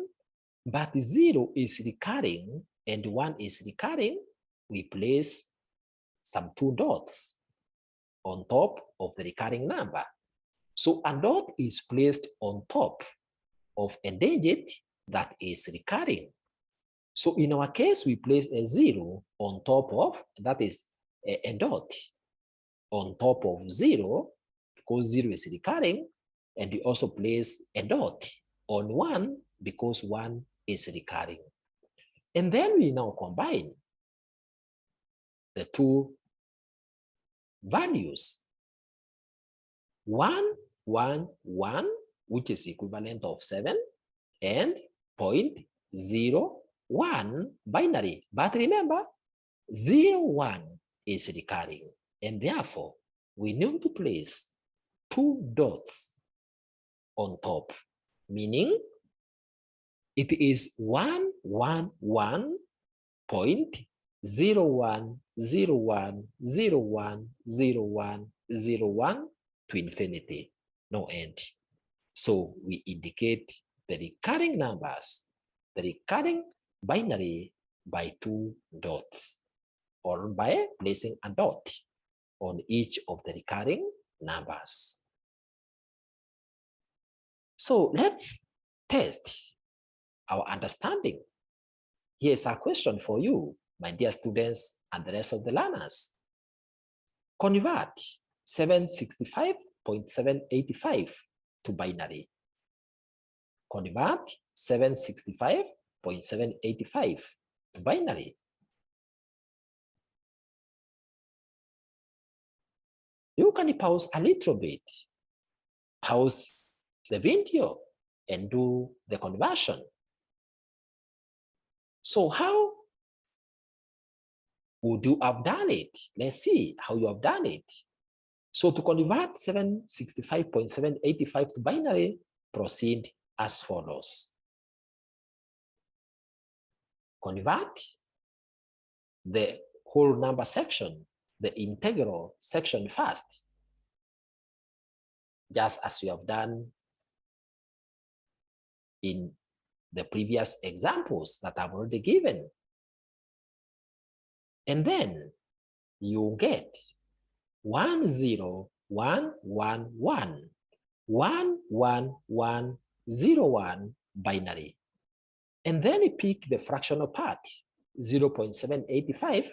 but 0 is recurring and 1 is recurring, we place some 2 dots on top of the recurring number. So a dot is placed on top of a digit that is recurring. So in our case, we place a 0 on top of, that is a dot on top of 0, because 0 is recurring, and we also place a dot on 1 because 1 is recurring. And then we now combine the two values. 1, 1, 1, which is equivalent of 7, and 0.01 binary. But remember, 0, 1 is recurring, and therefore we need to place 2 dots on top, meaning it is 1, 1, 1, 0.01, 01, 01, 01, 01 to infinity, no end. So we indicate the recurring numbers, the recurring binary, by 2 dots, or by placing a dot on each of the recurring numbers. So let's test our understanding. Here's a question for you, my dear students and the rest of the learners. Convert 765.785 to binary. Convert 765.785 to binary. You can pause a little bit, pause the video, and do the conversion. So how would you have done it? Let's see how you have done it. So to convert 765.785 to binary, proceed as follows. Convert the whole number section, the integral section first, just as we have done in the previous examples that I've already given. And then you get 10111 binary. And then you pick the fractional part, 0.785,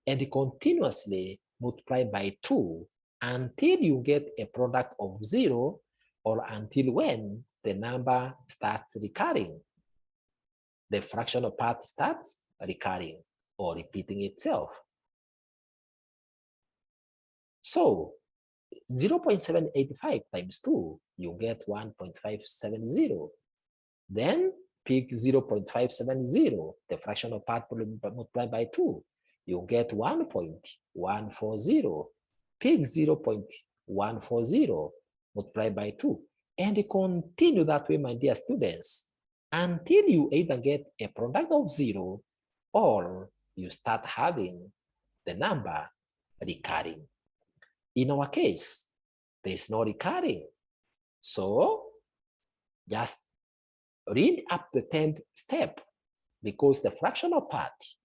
and continuously multiply by 2 until you get a product of 0, or until when the number starts recurring. The fractional part starts recurring or repeating itself. So 0.785 times 2, you get 1.570. Then pick 0.570, the fractional part multiplied by 2, you get 1.140. Pick 0.140 multiplied by 2, and continue that way, my dear students, until you either get a product of 0 or you start having the number recurring. In our case, there is no recurring. So just read up the 10th step, because the fractional part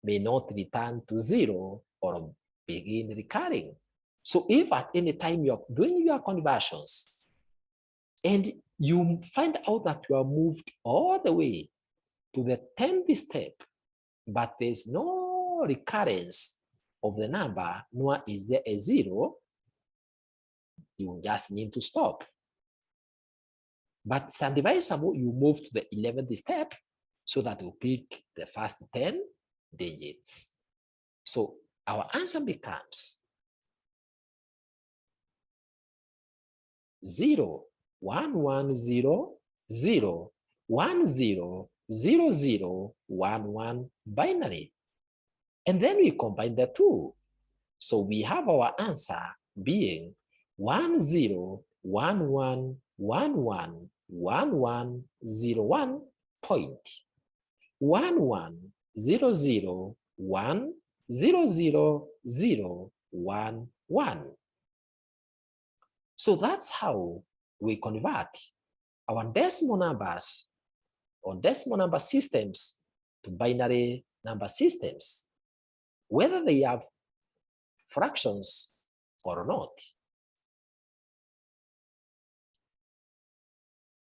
may not return to 0 or begin recurring. So if at any time you're doing your conversions and you find out that you are moved all the way to the 10th step, but there's no recurrence of the number, nor is there a 0, you just need to stop. But it's advisable you move to the 11th step so that you pick the first 10 digits. So our answer becomes 0, 1, 1, 0, 0, 1, 0, 0, 0, 1, 1 binary. And then we combine the two. So we have our answer being 1, 0, 1, 1, 1, 1, 1, 1, 0, 1 point. 1, 1, 0, 0, 1, 0, 0, 0, 1, 1. So that's how we convert our decimal numbers or decimal number systems to binary number systems, whether they have fractions or not.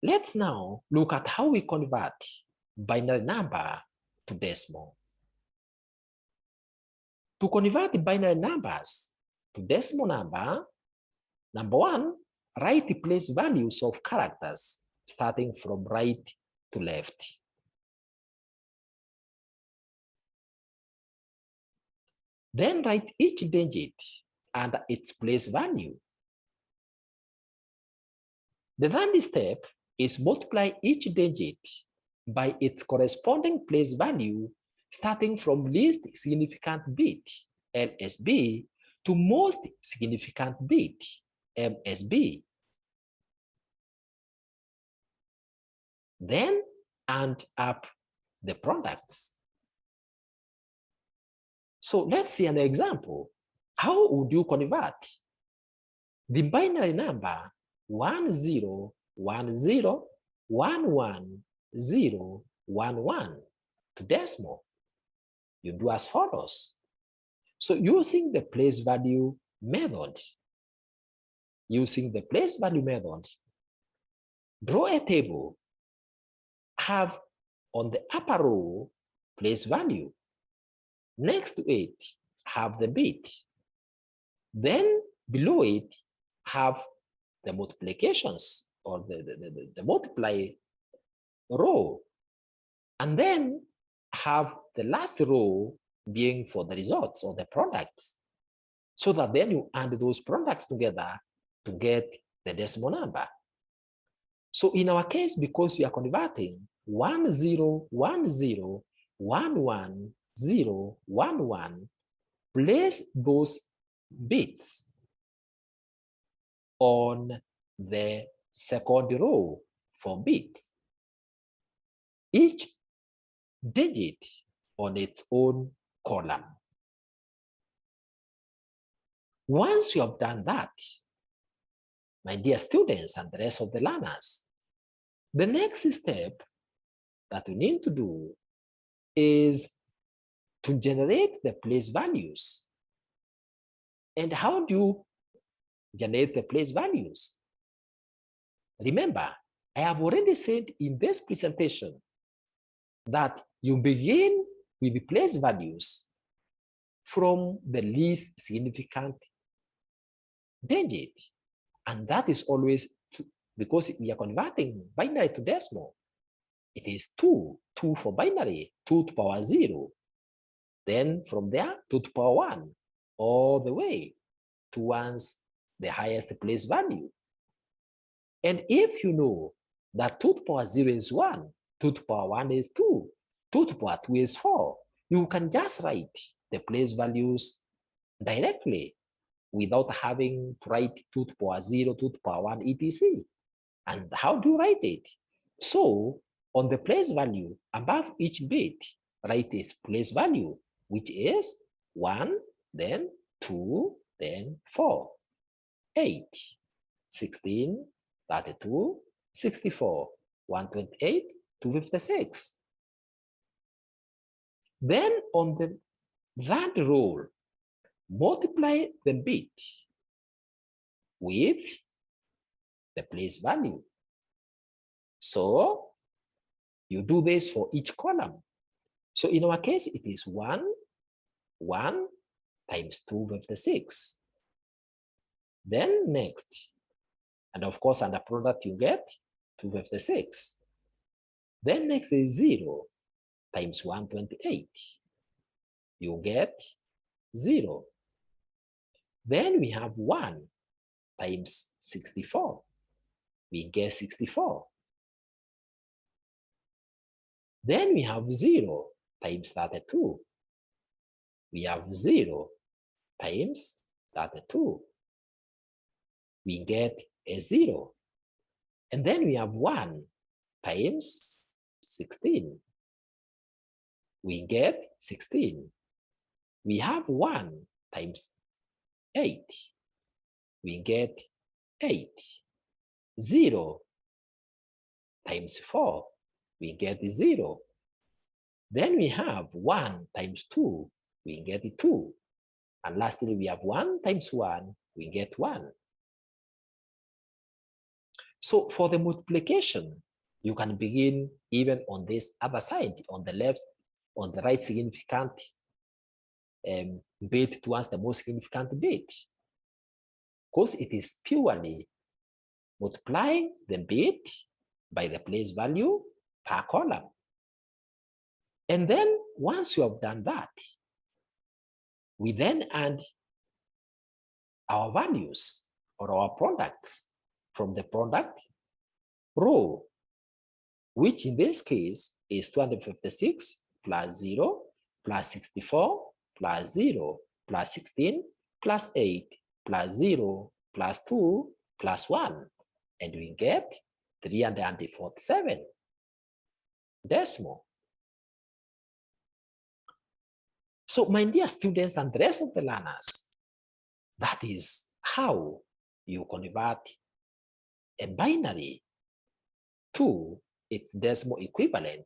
Let's now look at how we convert binary number to decimal. To convert the binary numbers to decimal number, number one, write place values of characters starting from right to left. Then write each digit and its place value. The third step is multiply each digit by its corresponding place value, starting from least significant bit, LSB, to most significant bit, MSB. Then add up the products. So let's see an example. How would you convert the binary number 10101111 to decimal? You do as follows. So using the place value method, draw a table. Have on the upper row place value. Next to it, have the bit. Then below it have the multiplications or the multiply row, and then have the last row being for the results or the products, so that then you add those products together to get the decimal number. So in our case, because we are converting 1 0 1 0 1 1 0 1 1, place those bits on the second row for bits, each digit on its own column. Once you have done that, my dear students and the rest of the learners, the next step that we need to do is to generate the place values. And how do you generate the place values? Remember, I have already said in this presentation that you begin with the place values from the least significant digit. And that is always, because we are converting binary to decimal, it is 2 for binary, 2 to power 0. Then from there, 2 to power 1, all the way towards the highest place value. And if you know that 2 to power 0 is 1, 2 to power 1 is 2, 2 to power 2 is 4, you can just write the place values directly without having to write 2 to power 0, 2 to power 1, etc. And how do you write it? So on the place value above each bit, write its place value, which is 1, then 2, then 4, 8, 16, 32, 64, 128, 256. Then on the that row, multiply the bit with the place value. So you do this for each column. So in our case, it is 1 times 256. Then next, and of course under product you get 256. Then next is 0 times 128. You get 0. Then we have 1 times 64. We get 64. Then we have 0 times 32. We have 0 times 32. We get a 0. And then we have 1 times 16. We get 16. We have 1 times 8. We get 8. 0 times 4. We get 0. Then we have 1 times 2. We get 2. And lastly, we have 1 times 1. We get 1. So for the multiplication, you can begin even on this other side, on the left, on the right significant bit towards the most significant bit, because it is purely multiplying the bit by the place value per column. And then once you have done that, we then add our values or our products from the product row, which in this case is 256 plus 0 plus 64 plus 0 plus 16 plus 8 plus 0 plus 2 plus 1. And we get 347 decimal. So my dear students and the rest of the learners, that is how you convert a binary to its decimal equivalent.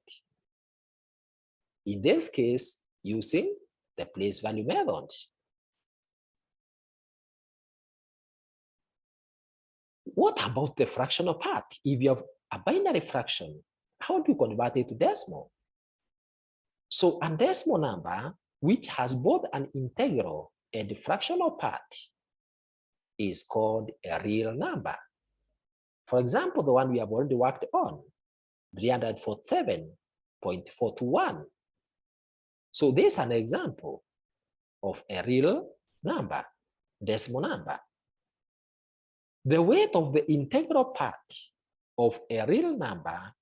In this case, using the place value method. What about the fractional part? If you have a binary fraction, how do you convert it to decimal? So a decimal number which has both an integral and a fractional part is called a real number. For example, the one we have already worked on, 347.421. So this is an example of a real number, decimal number. The weight of the integral part of a real number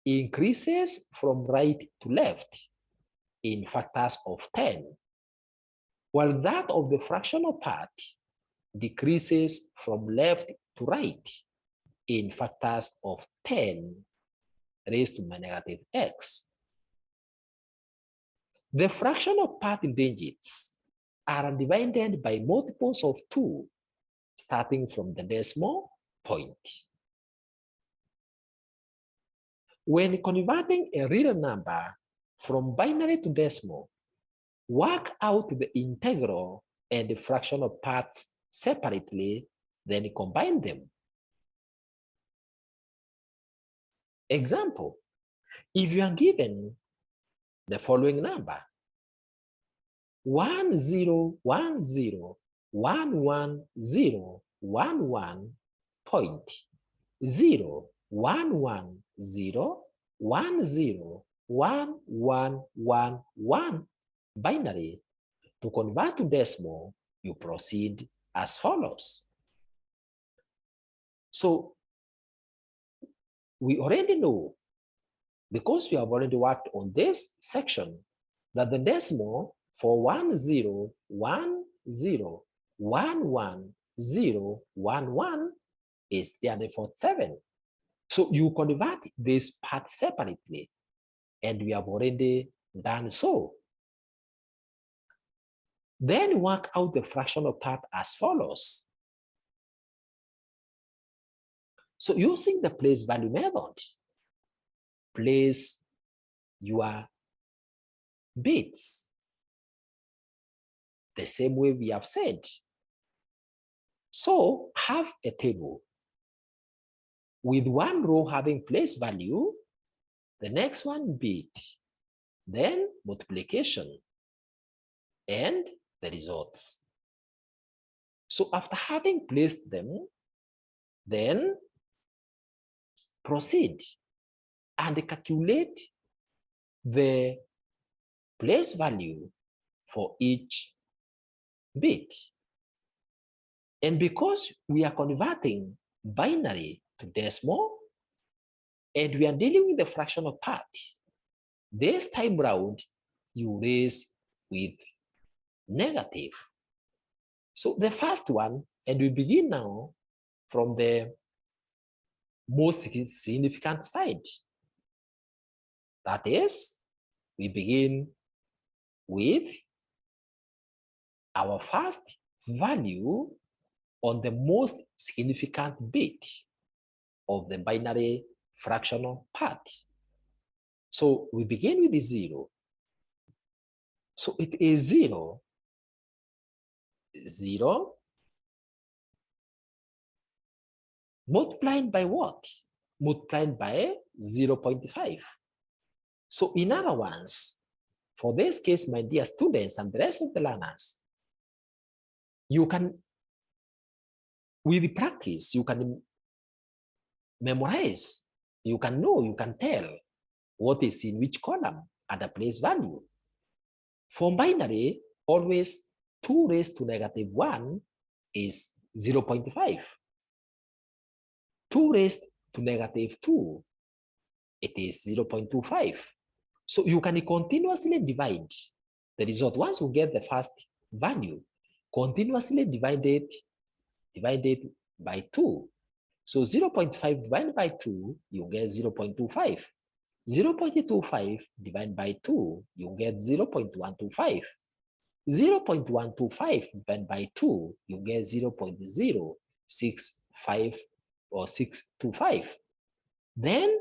increases from right to left in factors of 10, while that of the fractional part decreases from left to right in factors of 10 raised to my negative x. The fractional part digits are divided by multiples of 2, starting from the decimal point. When converting a real number from binary to decimal, work out the integral and the fractional parts separately, then combine them. Example, if you are given the following number, 10.11.0.11.10.1111 binary, to convert to decimal, you proceed as follows. So we already know, because we have already worked on this section, that the decimal for 10.11.0.11.11 is 347. So you convert this part separately, and we have already done so. Then work out the fractional part as follows. So using the place value method, place your bits the same way we have said. So have a table with one row having place value, the next one bit, then multiplication, and the results. So after having placed them, then proceed and calculate the place value for each bit. And because we are converting binary to decimal, and we are dealing with the fractional part, this time round, you raise with negative. So the first one, and we begin now from the most significant side. That is, we begin with our first value on the most significant bit of the binary fractional part. So we begin with the 0. So it is 0, 0, multiplied by what? Multiplied by 0.5. So in other words, for this case, my dear students and the rest of the learners, you can, with practice, you can memorize, you can know, you can tell what is in which column at the place value. For binary, always 2 raised to negative 1 is 0.5. 2 raised to negative 2, it is 0.25. So you can continuously divide the result. Once you get the first value, continuously divide it by 2. So 0.5 divided by 2, you get 0.25. 0.25 divided by 2, you get 0.125. 0.125 divided by 2, you get 0.065 or 625. Then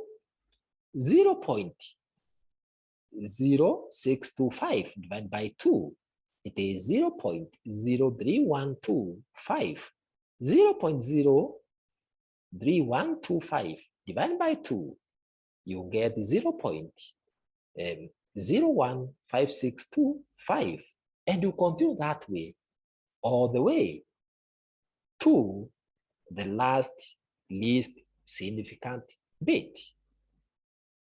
0.0625 divided by 2, it is 0.03125. 0.03125 divided by 2, you get 0.015625. And you continue that way all the way. to the last least significant bit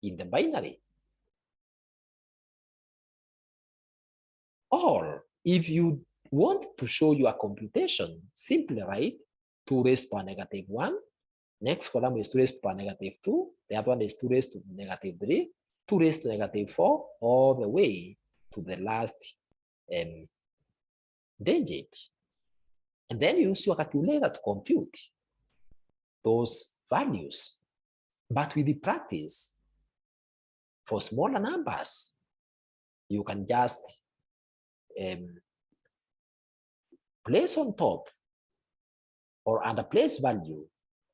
in the binary. Or if you want to show your computation, simply write 2 raised to the power negative 1. Next column is 2 raised to the power negative 2. The other one is 2 raised to negative 3, 2 raised to negative 4, all the way to the last digit. And then use your calculator to compute those values. But with the practice, for smaller numbers, you can just place on top or under place value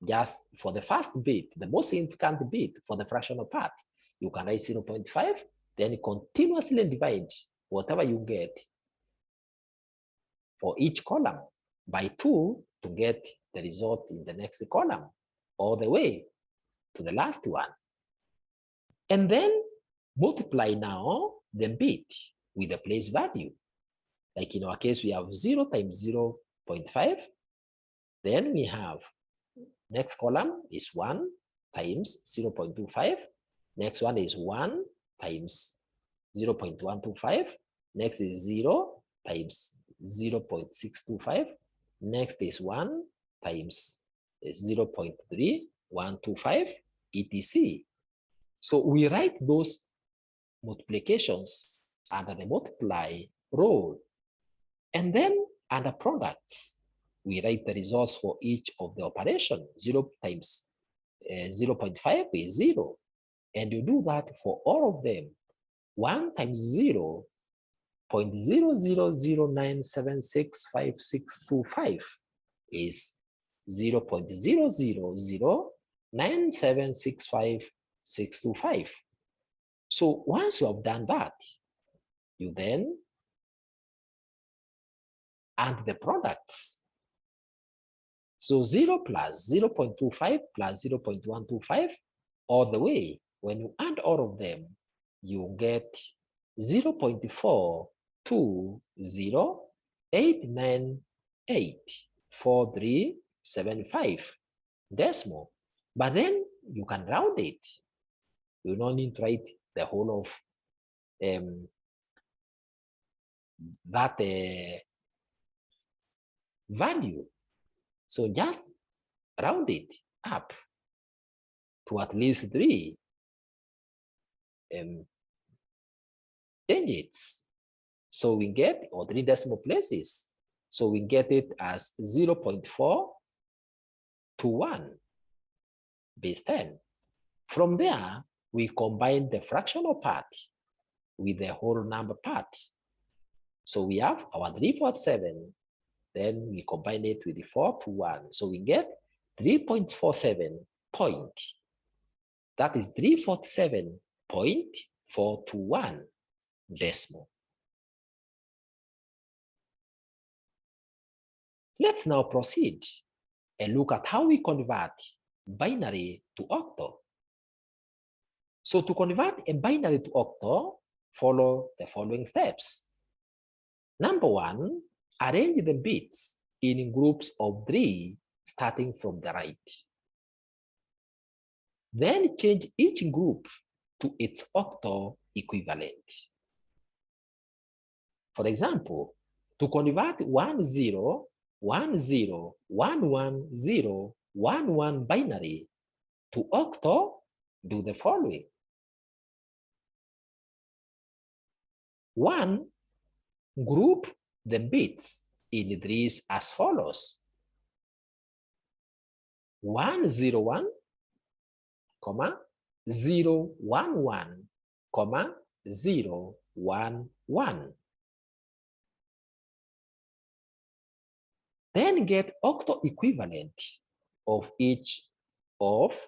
just for the first bit, the most significant bit for the fractional part. You can write 0.5, then continuously divide whatever you get for each column by 2 to get the result in the next column, all the way to the last one. And then multiply now the bit with the place value. Like in our case, we have 0 times 0.5. Then we have next column is 1 times 0.25. Next one is 1 times 0.125. Next is 0 times 0.625. Next is 1 times 0.3125, etc. So we write those multiplications under the multiply rule. And then under products, we write the results for each of the operation. 0 times 0.5 is 0. And you do that for all of them. 1 times 0 0.0009765625 is 0.0009765625. So once you have done that, you then add the products. So 0 plus 0.25 plus 0.125 all the way. When you add all of them, you get 0.420898437.5 decimal. But then you can round it. You don't need to write the whole of that value. So just round it up to at least 3 digits. So we get, or 3 decimal places. So we get it as 0.421 base 10. From there, we combine the fractional part with the whole number part. So we have our 347, then we combine it with the 421. So we get 3.47 point. That is 347.421 decimal. Let's now proceed and look at how we convert binary to octal. So to convert a binary to octal, follow the following steps. Number 1, arrange the bits in groups of 3 starting from the right. Then change each group to its octal equivalent. For example, to convert 10101111 binary to octal, do the following. 1, group the bits in 3s as follows. 101, 011, 011. Then get octal equivalent of each of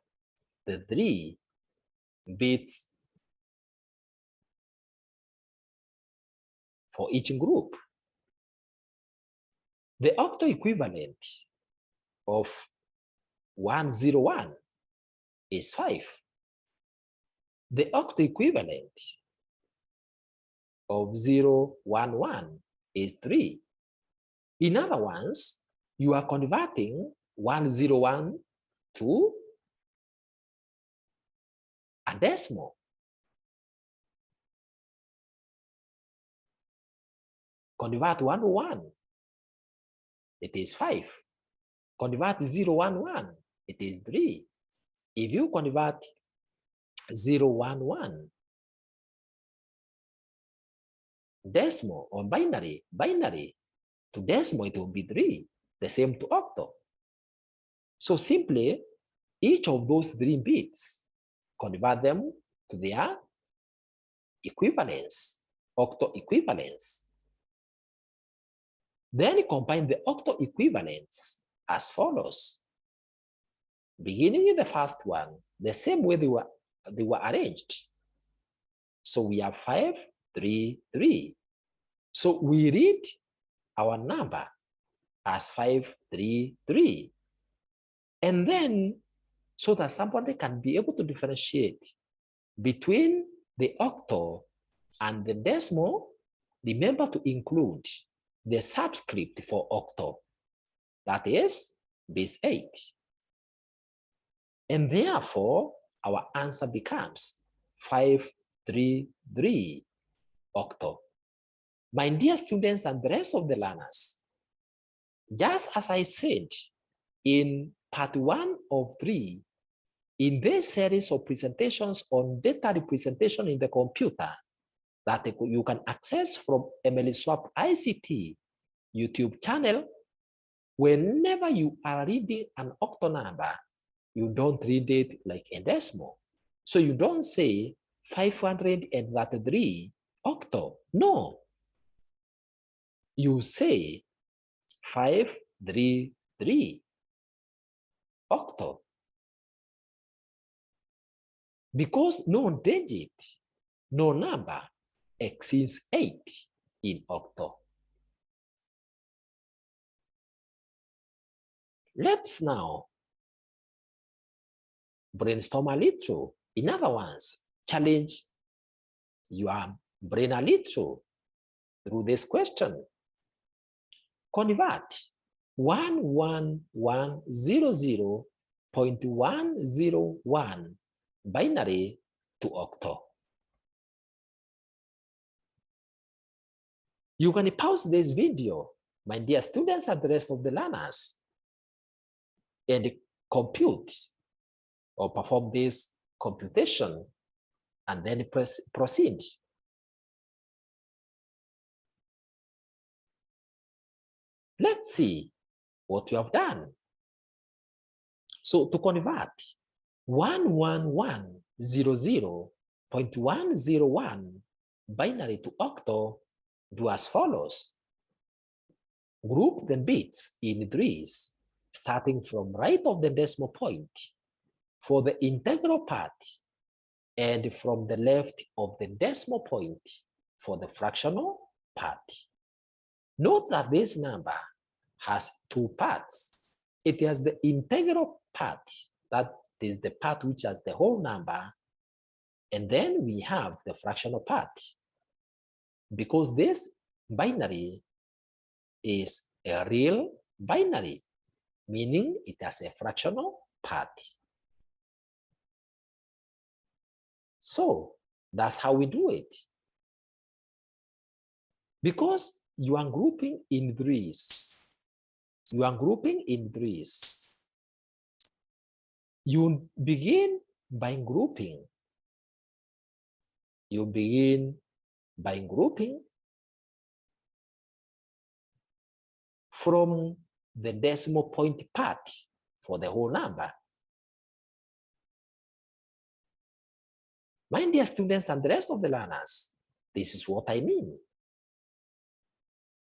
the 3 bits for each group. The octal equivalent of 101 is 5. The octal equivalent of 011 is 3. In other words, you are converting 101 to a decimal. Convert 101, it is 5. Convert 011, it is 3. If you convert 011 decimal or binary to decimal, it will be 3. The same to octo. So simply, each of those 3 bits, convert them to their equivalence, octo equivalence. Then combine the octo equivalence as follows. Beginning with the first one, the same way they were arranged. So we have 5, 3, 3. So we read our number as 5, 3, 3. And then, so that somebody can be able to differentiate between the octo and the decimal, remember to include the subscript for octo, that is base 8. And therefore, our answer becomes 5, 3, 3 octo. My dear students and the rest of the learners, just as I said in part 1 of 3, in this series of presentations on data representation in the computer that you can access from Emily Swap ICT YouTube channel, whenever you are reading an octo number, you don't read it like a decimal. So you don't say 533 octo. No. You say 533 octo. Because no digit, no number exceeds 8 in octo. Let's now brainstorm a little. In other words, challenge your brain a little through this question. Convert 11100.101 binary to octo. You can pause this video, my dear students and the rest of the learners, and compute or perform this computation and then proceed. Let's see what you have done. So to convert 11100.101 binary to octo, do as follows. Group the bits in threes, starting from right of the decimal point for the integral part and from the left of the decimal point for the fractional part. Note that this number has 2 parts. It has the integral part, that is the part which has the whole number, and then we have the fractional part. Because this binary is a real binary, meaning it has a fractional part. So that's how we do it. Because you are grouping in threes, you begin by grouping. You begin by grouping from the decimal point part for the whole number. My dear students and the rest of the learners, this is what I mean.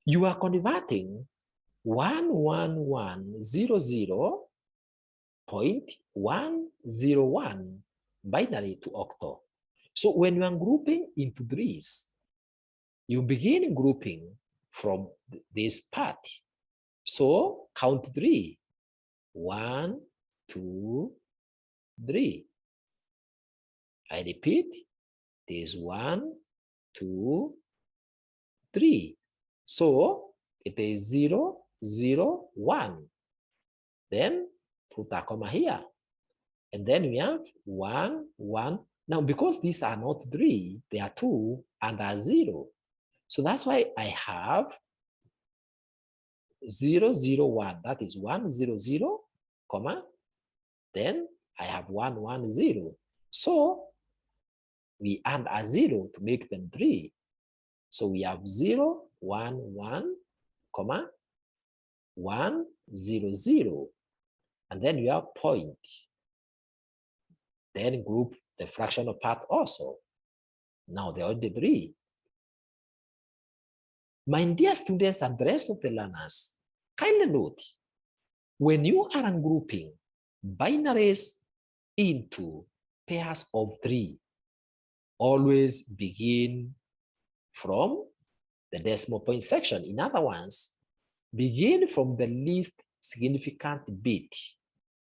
You are converting 11100.101 binary to octo. So when you are grouping into threes, you begin grouping from this part. So count 3. 1, 2, 3. I repeat, it is 1, 2, 3. So it is 0, 0, 1. Then put a comma here. And then we have 1, 1. Now, because these are not 3, they are 2 and are 0. So that's why I have 0, 0, 1. That is 1, 0, 0, comma. Then I have 1, 1, 0. So we add a 0 to make them 3. So we have 0, 1, 1, comma, 1, 0, 0. And then we have point. Then group the fractional part also. Now they are the 3. My dear students and the rest of the learners, kindly note, when you are grouping binaries into pairs of 3, always begin from the decimal point section. In other words, begin from the least significant bit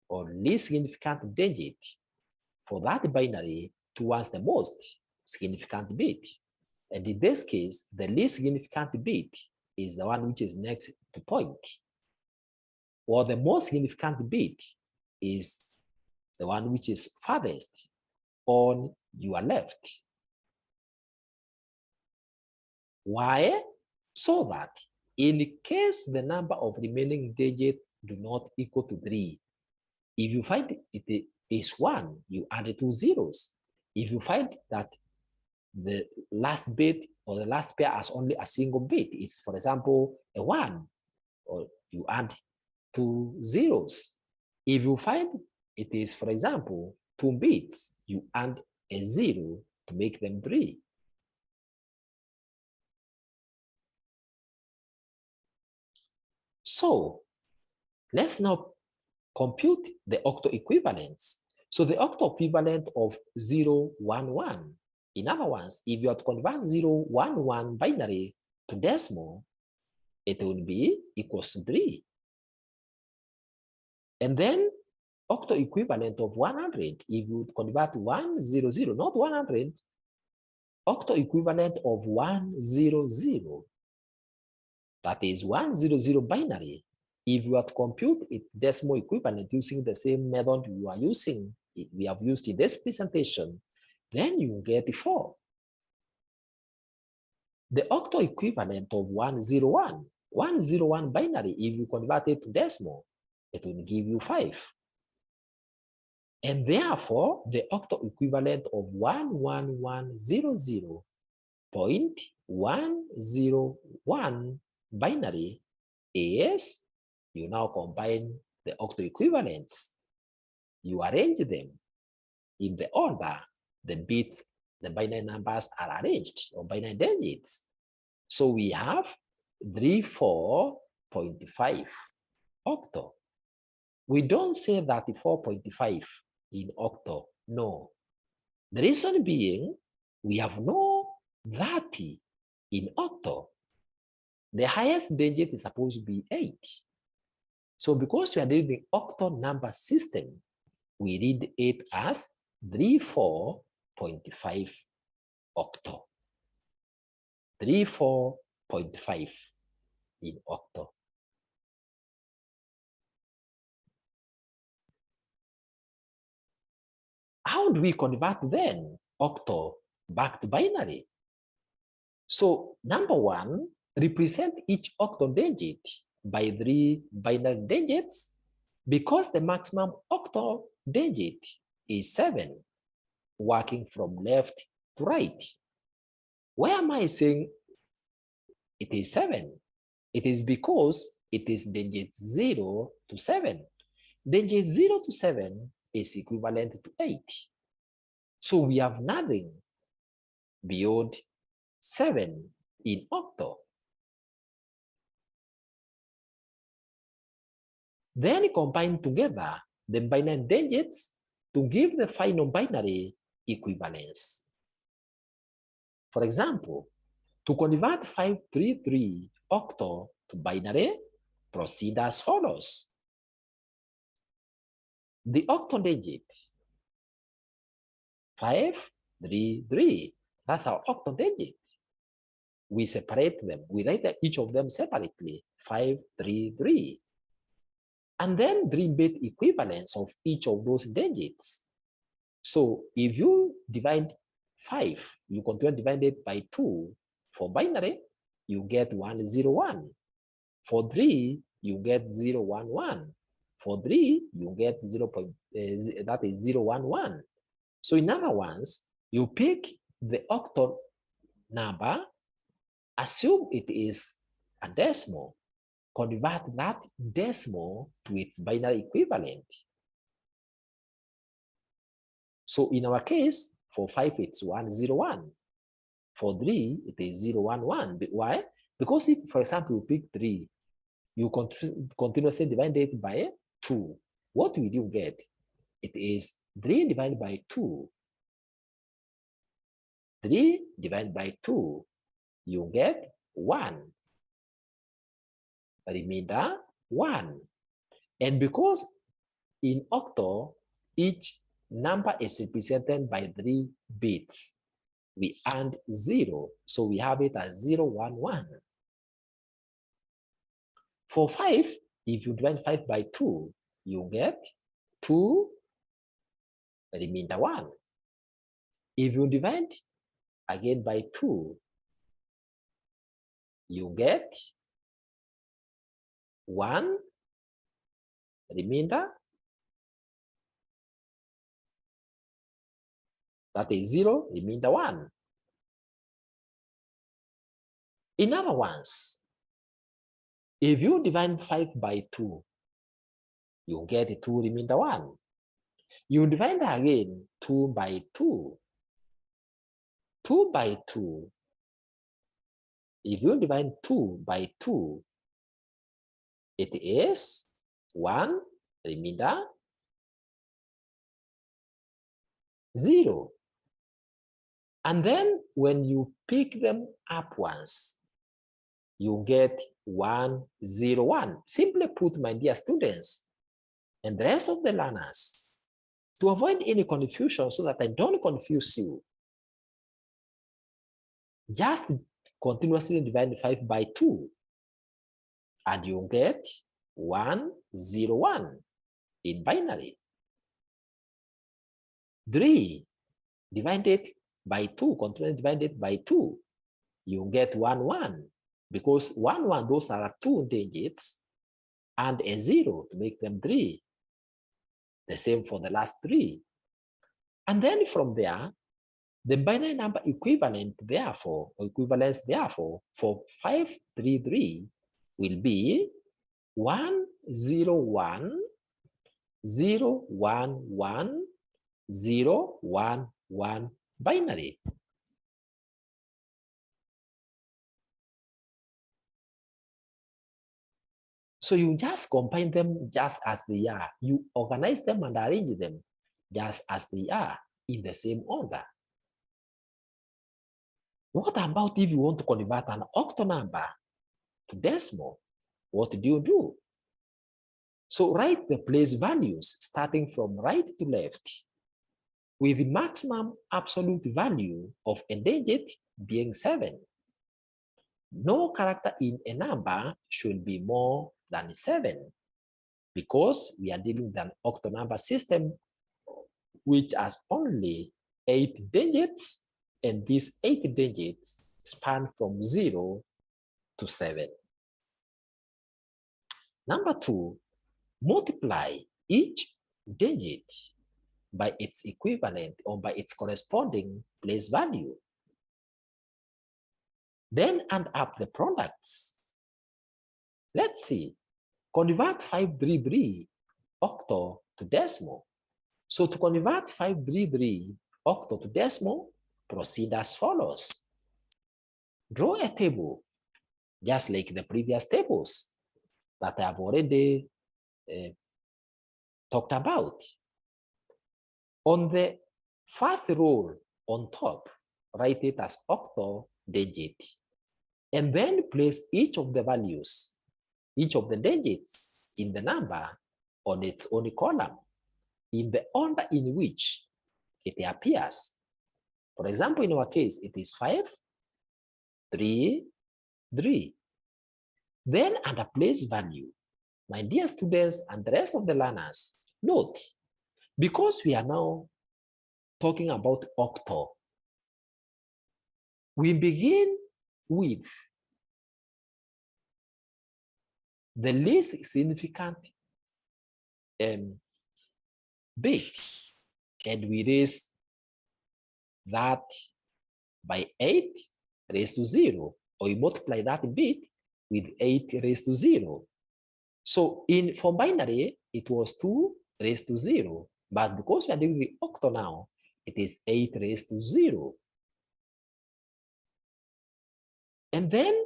or least significant digit for that binary towards the most significant bit. And in this case, the least significant bit is the one which is next to point, or the most significant bit is the one which is farthest on your left. Why? So that in case the number of remaining digits do not equal to 3, if you find it is 1, you add 2 zeros. If you find that the last bit or the last pair has only a single bit, is for example a 1, or you add 2 zeros. If you find it is, for example, 2 bits, you add a 0 to make them 3. So let's now compute the octal equivalence. So the octal equivalent of 0, 1, 1. In other words, if you are to convert 0, 1, 1 binary to decimal, it will be equals to 3. And then octal equivalent of 100, if you convert 1, 0, 0, not 100, octal equivalent of 1, 0, 0. That is 1, 0, 0 binary. If you are to compute its decimal equivalent using the same method we have used in this presentation, then you get 4. The octal equivalent of 101, 101 binary, if you convert it to decimal, it will give you 5. And therefore, the octal equivalent of 11100.101 binary is, you now combine the octal equivalents. You arrange them in the order the bits, the binary numbers are arranged, or binary digits. So we have 34.5 octal. We don't say 34.5 in octal, no. The reason being, we have no 30 in octal. The highest digit is supposed to be 8. So because we are doing the octal number system, we read it as 34.5 octal. 34.5 in octal. How do we convert then octal back to binary? So number 1, represent each octal digit by 3 binary digits, because the maximum octal digit is 7, working from left to right. Why am I saying it is 7? It is because it is digit 0 to 7. Digit 0 to 7 is equivalent to 8. So we have nothing beyond 7 in octal. Then combine together the binary digits to give the final binary equivalence. For example, to convert 533 octal to binary, proceed as follows. The octal digit 533, that's our octal digit. we separate them. We write each of them separately, 5, 3, 3. And then dream bit equivalence of each of those digits. So if you divide 5, you continue to divide it by 2. For binary, you get 1, 0, 1. For 3, you get 0, 1, 1. For 3, you get that is 0, 1, 1. So in other words, you pick the octal number, assume it is a decimal, convert that decimal to its binary equivalent. So in our case, for 5, it's 1, 0, 1. For 3, it is 0, 1, 1. Why? Because if, for example, you pick 3, you continuously divide it by 2. What will you get? It is 3 divided by 2. 3 divided by 2, you get 1. Remainder 1. And because in Octo, each number is represented by 3 bits, we add 0. So we have it as 0, 1, 1. For 5, if you divide 5 by 2, you get 2, remainder 1. If you divide again by 2, you get 1, remainder, that is 0, remainder 1. In other words, if you divide 5 by 2, you get 2, remainder 1. You divide again 2 by 2. 2 by 2. If you divide 2 by 2, it is 1, remainder 0. And then when you pick them up once, you get 1, 0, 1. Simply put, my dear students, and the rest of the learners, to avoid any confusion so that I don't confuse you, just continuously divide 5 by 2, and you get 1, 0, 1 in binary. 3 divided by 2, continuously divided by 2, you get 1, 1. Because 1, 1, those are 2 digits, and a 0 to make them 3. The same for the last 3. And then from there, the binary number equivalent, therefore, or equivalence, therefore, for 533 will be 1, 0, 1, 0, 1, 1, 0, 1, 1 binary. So you just combine them just as they are. You organize them and arrange them just as they are in the same order. What about if you want to convert an octal number to decimal? What do you do? So write the place values starting from right to left, with the maximum absolute value of a digit being 7. No character in a number should be more than 7, because we are dealing with an octal number system which has only 8 digits, and these 8 digits span from 0 to 7. Number 2, multiply each digit by its equivalent or by its corresponding place value. Then add up the products. Let's see. Convert 533 octal to decimal. So to convert 533 octal to decimal, proceed as follows. Draw a table, just like the previous tables that I have already talked about. On the first row on top, write it as octal digit, and then place each of the values, each of the digits in the number on its own column, in the order in which it appears. For example, in our case, it is 5, 3, 3. Then under place value, my dear students and the rest of the learners, note, because we are now talking about octal, we begin with the least significant bit, and we raise that by 8 raised to 0, or we multiply that bit with 8 raised to 0. So for binary, it was 2 raised to 0, but because we are doing the octal now, it is 8 raised to 0. And then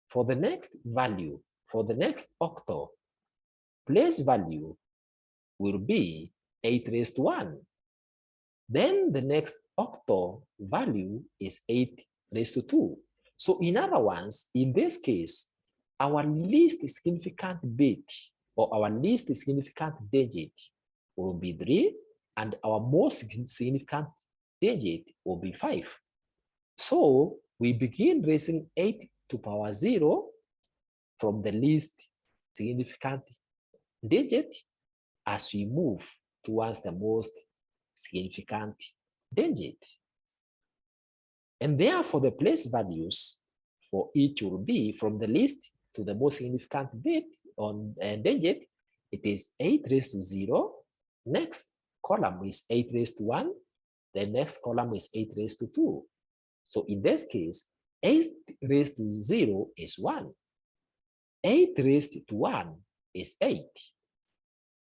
for the next value, for the next octal, place value will be 8 raised to 1. Then the next octal value is 8 raised to 2. So in other words, in this case, our least significant bit or our least significant digit will be 3, and our most significant digit will be 5. So we begin raising 8 to power 0 from the least significant digit as we move towards the most significant digit. And therefore, the place values for each will be from the least to the most significant bit on digit. It is 8 raised to 0. Next column is 8 raised to 1. The next column is 8 raised to 2. So in this case, 8 raised to 0 is 1. 8 raised to 1 is 8.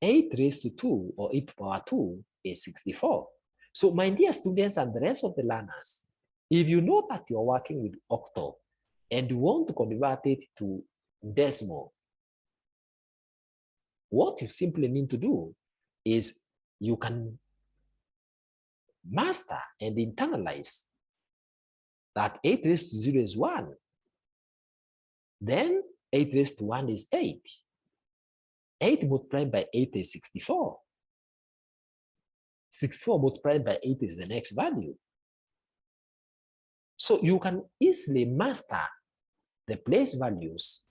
8 raised to 2 or 8 to the power 2 is 64. So my dear students and the rest of the learners, if you know that you're working with octal and you want to convert it to decimal, what you simply need to do is you can master and internalize that 8 raised to 0 is 1. Then 8 raised to 1 is 8. 8 multiplied by 8 is 64. 64 multiplied by 8 is the next value. So you can easily master the place values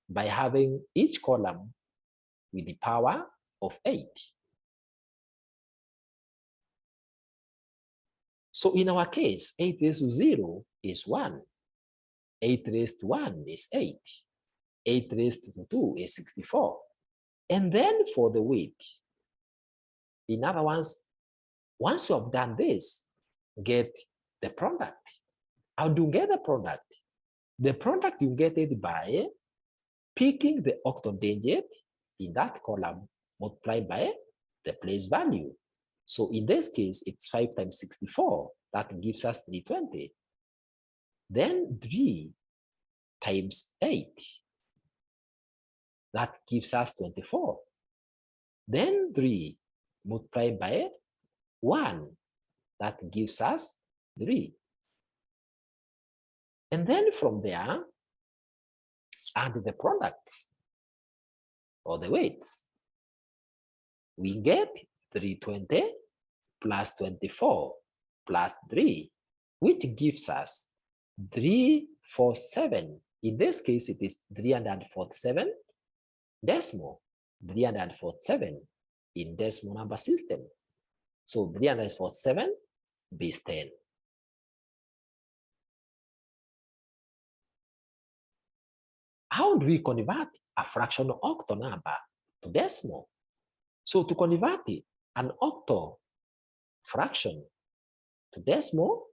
by having each column with the power of 8. So in our case, 8 raised to 0 is 1. 8 raised to 1 is 8. 8 raised to 2 is 64. And then for the weight, in other words, once you have done this, get the product. How do you get the product? The product you get it by picking the octal digit in that column multiplied by the place value. So in this case, it's 5 times 64. That gives us 320. Then 3 times 8. That gives us 24. Then 3 multiplied by 1. That gives us 3. And then from there, add the products or the weights. We get 320 plus 24 plus 3, which gives us 347. In this case, it is 347 decimal, 347 in decimal number system. So 347 base 10. How do we convert a fractional octal number to decimal? So to convert it, an octal fraction to decimal,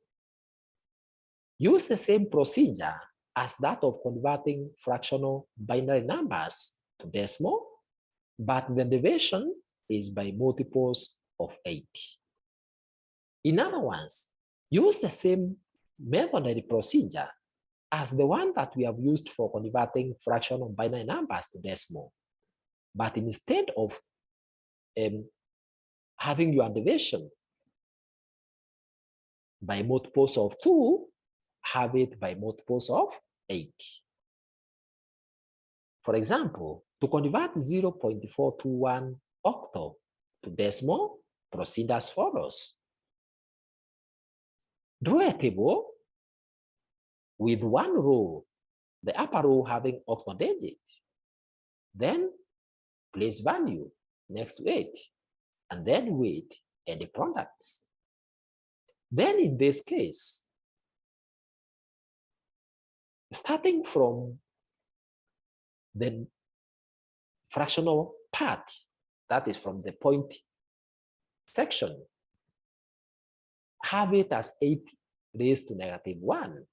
use the same procedure as that of converting fractional binary numbers to decimal, but the division is by multiples of 8. In other words, use the same methodology procedure as the one that we have used for converting fractional binary numbers to decimal. But instead of having your division by multiples of 2, have it by multiples of 8. For example, to convert 0.421 octal to decimal, proceed as follows. Draw a table with one row, the upper row having octal digit. Then place value next to it, and then weight and the products. Then in this case, starting from the fractional part, that is from the point section, have it as 8 raised to negative 1.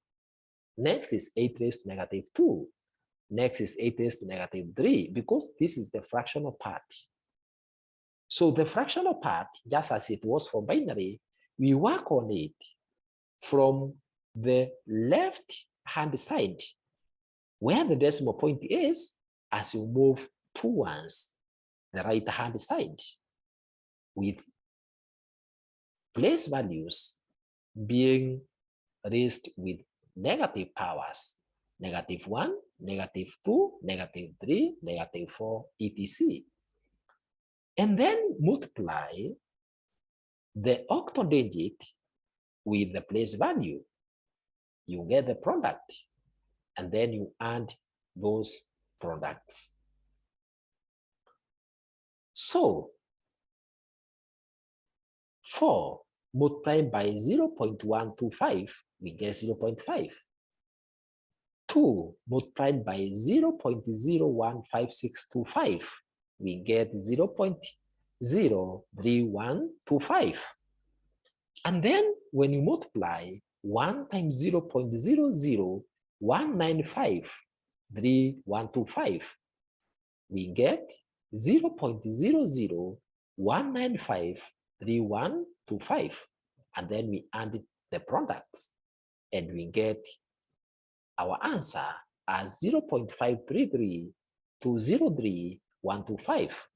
Next is 8 raised to negative 2. Next is 8 raised to negative 3, because this is the fractional part. So the fractional part, just as it was for binary, we work on it from the left-hand side, where the decimal point is, as you move towards the right-hand side, with place values being raised with negative powers, negative 1, negative 2, negative 3, negative 4, etc. And then multiply the octal digit with the place value. You get the product, and then you add those products. So 4 multiplied by 0.125, we get 0.5. 2 multiplied by 0.015625, we get 0.03125. And then when you multiply 1 times 0.001953125, we get 0.001953125. And then we add the products, and we get our answer as 0.533 to 03125.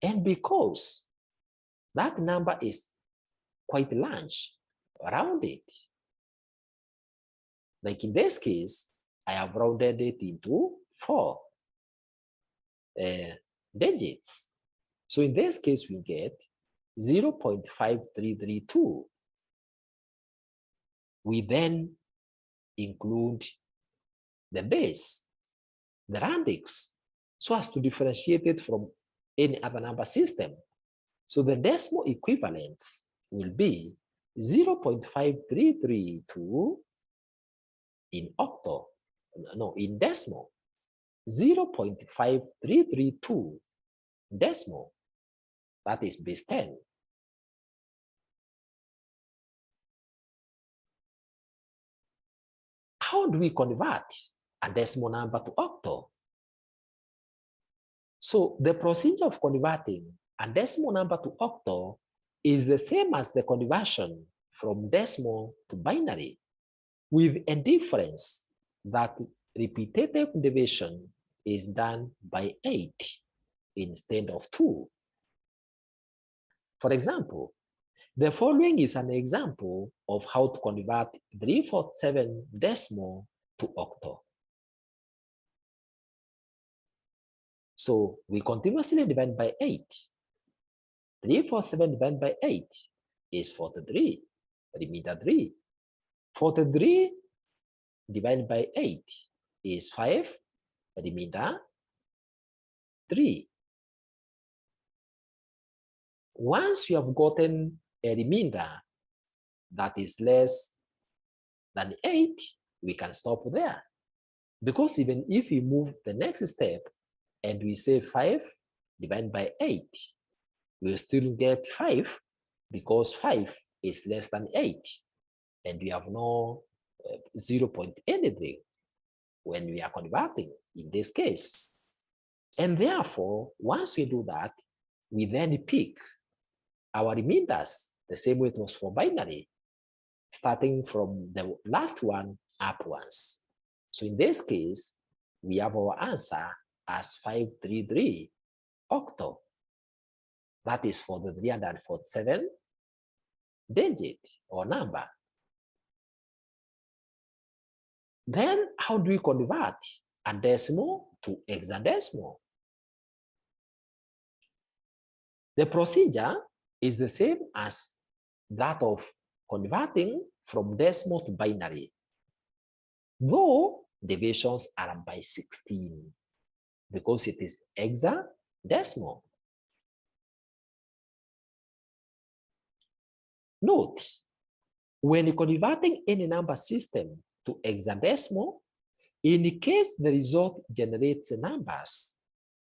And because that number is quite large, round it. Like in this case, I have rounded it into 4 digits. So in this case, we get 0.5332. We then include the base, the radix, so as to differentiate it from any other number system. So the decimal equivalence will be 0.5332 in octal, no, in decimal, 0.5332 decimal, that is base 10. How do we convert a decimal number to octal? So the procedure of converting a decimal number to octal is the same as the conversion from decimal to binary, with a difference that repetitive division is done by 8 instead of 2. For example, the following is an example of how to convert 347 decimal to octal. So we continuously divide by 8. 347 divided by 8 is 43, remainder 3. 43 divided by 8 is 5, remainder 3. Once you have gotten a remainder that is less than 8, we can stop there. Because even if we move the next step and we say 5 divided by 8, we'll still get 5, because 5 is less than 8. And we have no 0 point anything when we are converting in this case. And therefore, once we do that, we then pick our remainders the same way it was for binary, starting from the last one upwards. So in this case, we have our answer as 533 octal. That is for the 347 digit or number. Then how do we convert a decimal to hexadecimal? The procedure is the same as that of converting from decimal to binary, though divisions are by 16 because it is hexadecimal. Note, when converting any number system to hexadecimal, in case the result generates the numbers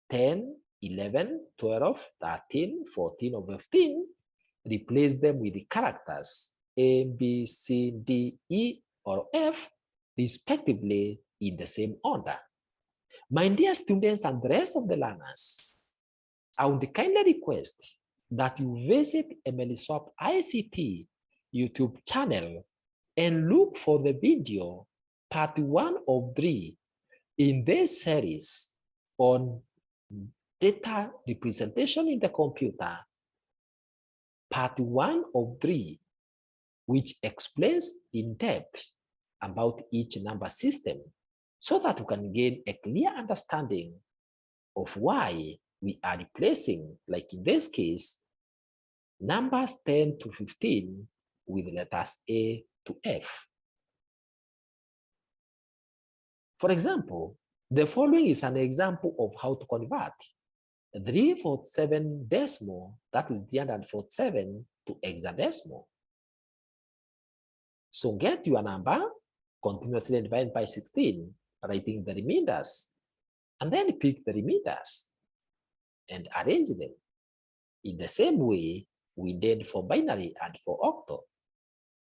10, 11, 12, 13, 14, or 15, replace them with the characters A, B, C, D, E, or F, respectively, in the same order. My dear students and the rest of the learners, I would kindly request that you visit Emily Swap ICT YouTube channel and look for the video part 1 of 3 in this series on data representation in the computer, part 1 of 3, which explains in depth about each number system so that you can gain a clear understanding of why we are replacing, like in this case, numbers 10 to 15 with letters A to F. For example, the following is an example of how to convert 347 decimal, that is 347, to hexadecimal. So get your number, continuously divide by 16, writing the remainders, and then pick the remainders and arrange them in the same way we did for binary and for octo.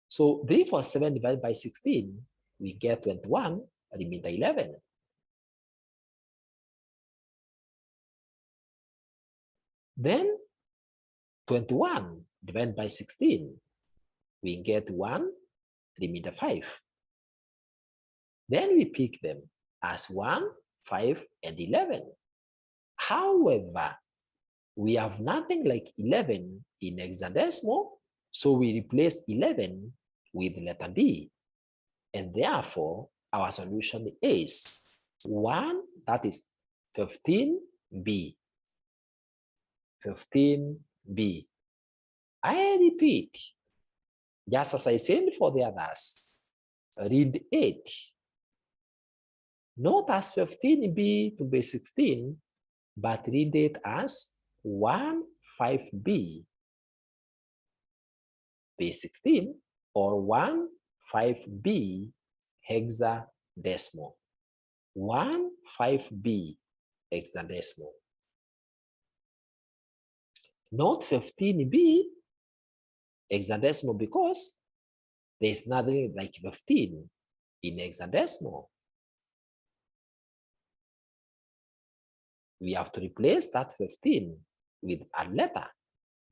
So 347 divided by 16, we get 21, remainder 11. Then 21 divided by 16, we get 1, remainder 5. Then we pick them as 1, 5, and 11. However, we have nothing like 11 in hexadecimal, so we replace 11 with letter B. And therefore, our solution is 1, that is 15B. 15B. I repeat, just as I said for the others, read 8. Not as 15B to base 16, but read it as 15B base 16 or 15B hexadecimal. 15B hexadecimal. Not 15B hexadecimal because there's nothing like 15 in hexadecimal. We have to replace that 15 with a letter,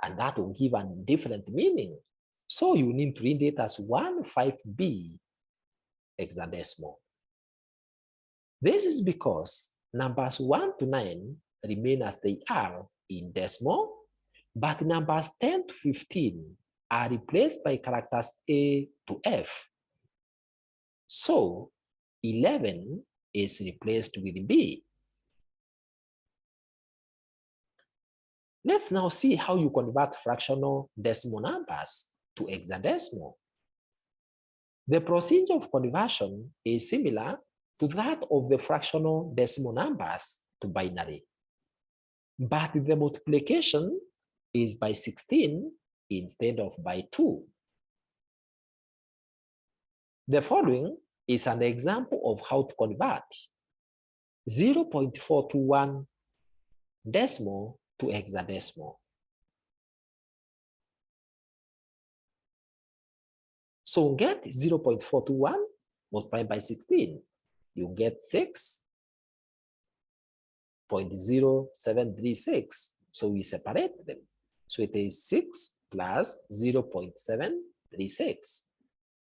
and that will give a different meaning. So you need to read it as 15B hexadecimal. This is because numbers 1 to 9 remain as they are in decimal, but numbers 10 to 15 are replaced by characters A to F. So 11 is replaced with B. Let's now see how you convert fractional decimal numbers to hexadecimal. The procedure of conversion is similar to that of the fractional decimal numbers to binary, but the multiplication is by 16 instead of by 2. The following is an example of how to convert 0.421 decimal to hexadecimal. So get 0.421 multiplied by 16. You get 6.0736. So we separate them. So it is 6 plus 0.736.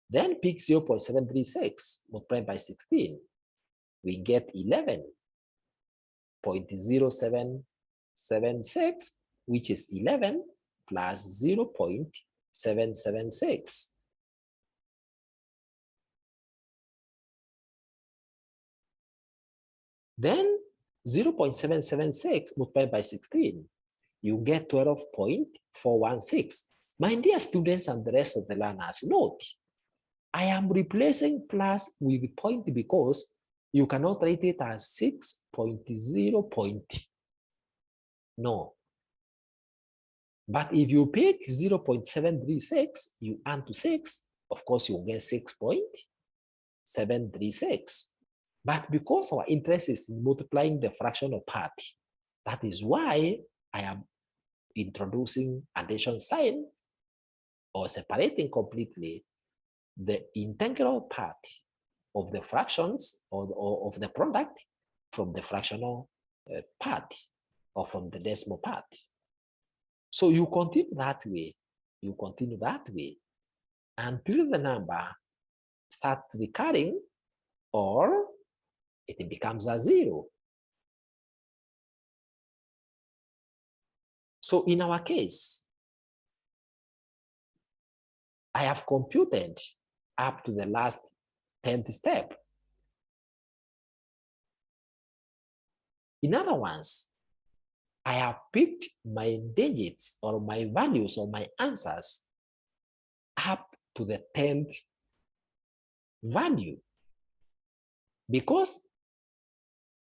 Then pick 0.736 multiplied by 16. We get 11.0776, which is 11 plus 0.776. Then 0.776 multiplied by 16, you get 12.416. My dear students and the rest of the learners, note I am replacing plus with point because you cannot write it as 6.0 point. No. But if you pick 0.736, you add to 6, of course you get 6.736. But because our interest is in multiplying the fractional part, that is why I am introducing addition sign or separating completely the integral part of the fractions or of the product from the fractional part or from the decimal part. So you continue that way, until the number starts recurring or it becomes a 0. So in our case, I have computed up to the last 10th step. In other words, I have picked my digits or my values or my answers up to the 10th value because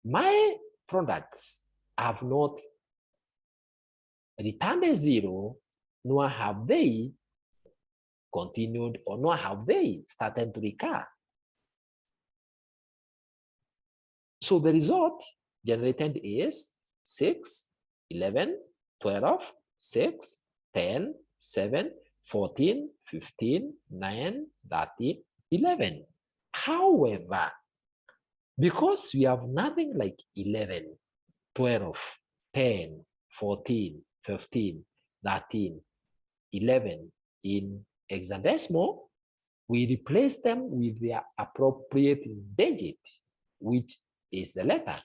my products have not returned a 0, nor have they continued or nor have they started to recur. So the result generated is 6, 11, 12, 6, 10, 7, 14, 15, 9, 13, 11. However, because we have nothing like 11, 12, 10, 14, 15, 13, 11 in hexadecimal, we replace them with their appropriate digit, which is the letter.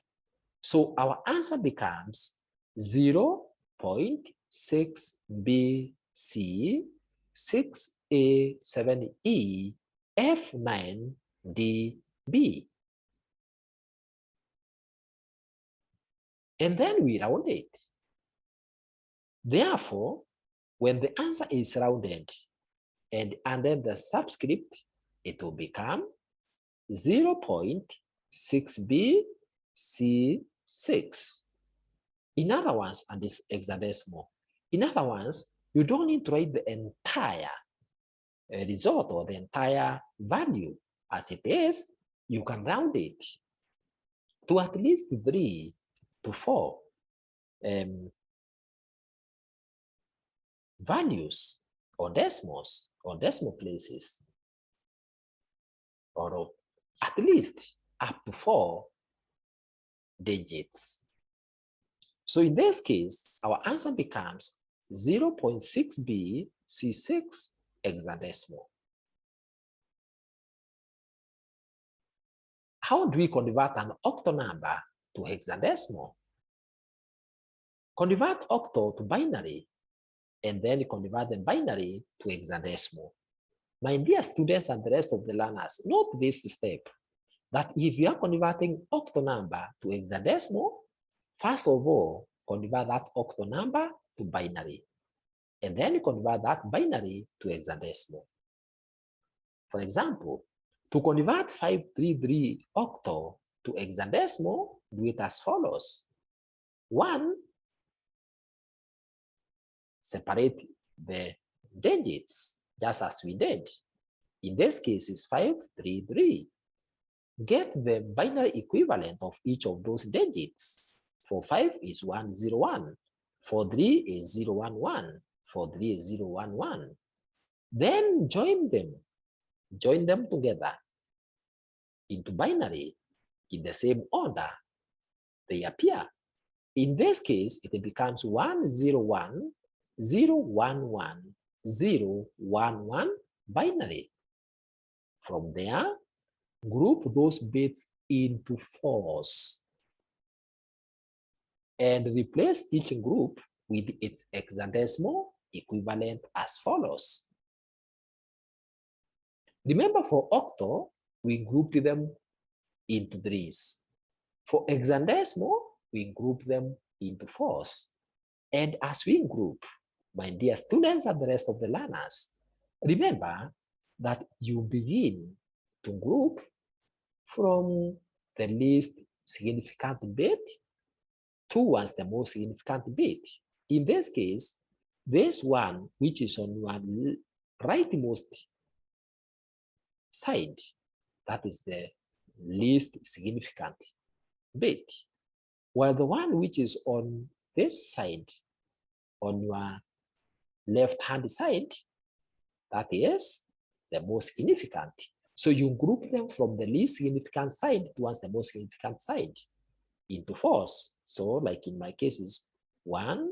So our answer becomes 0.6BC, 6A7E, F9DB. And then we round it. Therefore, when the answer is rounded and under the subscript, it will become 0.6BC6. In other words, and this hexadecimal. In other words, you don't need to write the entire result or the entire value as it is. You can round it to at least 3 to 4 values or decimals or decimal places, or at least up to 4 digits. So in this case, our answer becomes 0.6BC6 hexadecimal. How do we convert an octal number to hexadecimal? Convert octal to binary, and then convert the binary to hexadecimal. My dear students and the rest of the learners, note this step, that if you are converting octal number to hexadecimal, first of all, convert that octal number to binary, and then convert that binary to hexadecimal. For example, to convert 533 octal to hexadecimal, do it as follows. 1, separate the digits, just as we did. In this case, it's 533. Get the binary equivalent of each of those digits. For 5 is 101. For 3 is 011. For 3 is 011. Then join them together into binary in the same order they appear. In this case, it becomes 101, 011, 011 binary. From there, group those bits into 4s and replace each group with its hexadecimal equivalent as follows. Remember, for octal, we grouped them into 3s. For hexadecimal, we group them into 4s. And as we group, my dear students and the rest of the learners, remember that you begin to group from the least significant bit towards the most significant bit. In this case, this one, which is on your rightmost side, that is the least significant bit, while the one which is on this side, on your left-hand side, that is the most significant. So you group them from the least significant side towards the most significant side into fours. So like in my case is 1,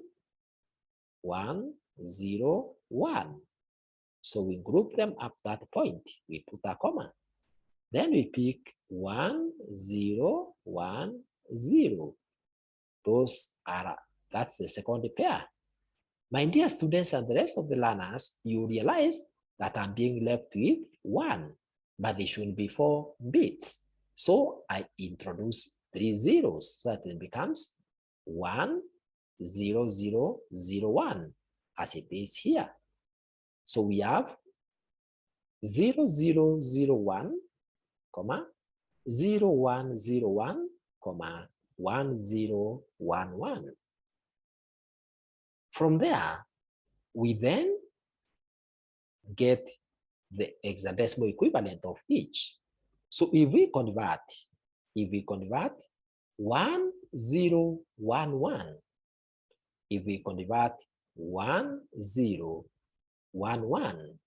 1, 0, 1. So we group them up that point. We put a comma. Then we pick 1, 0, 1, 0. That's the second pair. My dear students and the rest of the learners, you realize that I'm being left with 1, but there should be 4 bits. So I introduce 3 zeros so that it becomes 1, 0, 0, 0, 1, as it is here. So we have 0, 0, 0, 1, comma, 0, 1, 0, 1, comma, 1, 0, 1, 1. From there, we then get the hexadecimal equivalent of each. So if we convert 1, 0, 1, 1, if we convert 1, 0, 1, 1,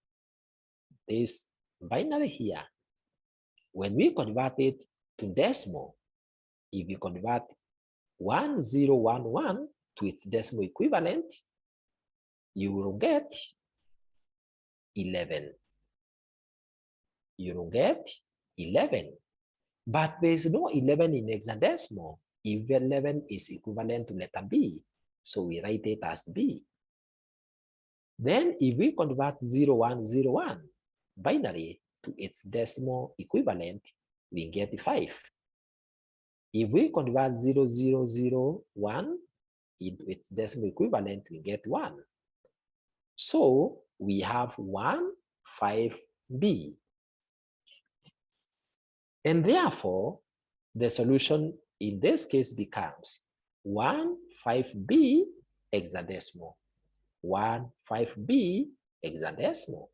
this binary here, when we convert it to decimal, if we convert 1, 0, 1, 1 to its decimal equivalent, you will get 11. You will get 11. But there is no 11 in hexadecimal if 11 is equivalent to letter B. So we write it as B. Then if we convert 0, 1, 0, 1 binary to its decimal equivalent, we get 5. If we convert 0, 0, 0, 1 into its decimal equivalent, we get 1. So we have 1, 5, B. And therefore, the solution in this case becomes 1, 5B hexadecimal, 1, 5B hexadecimal.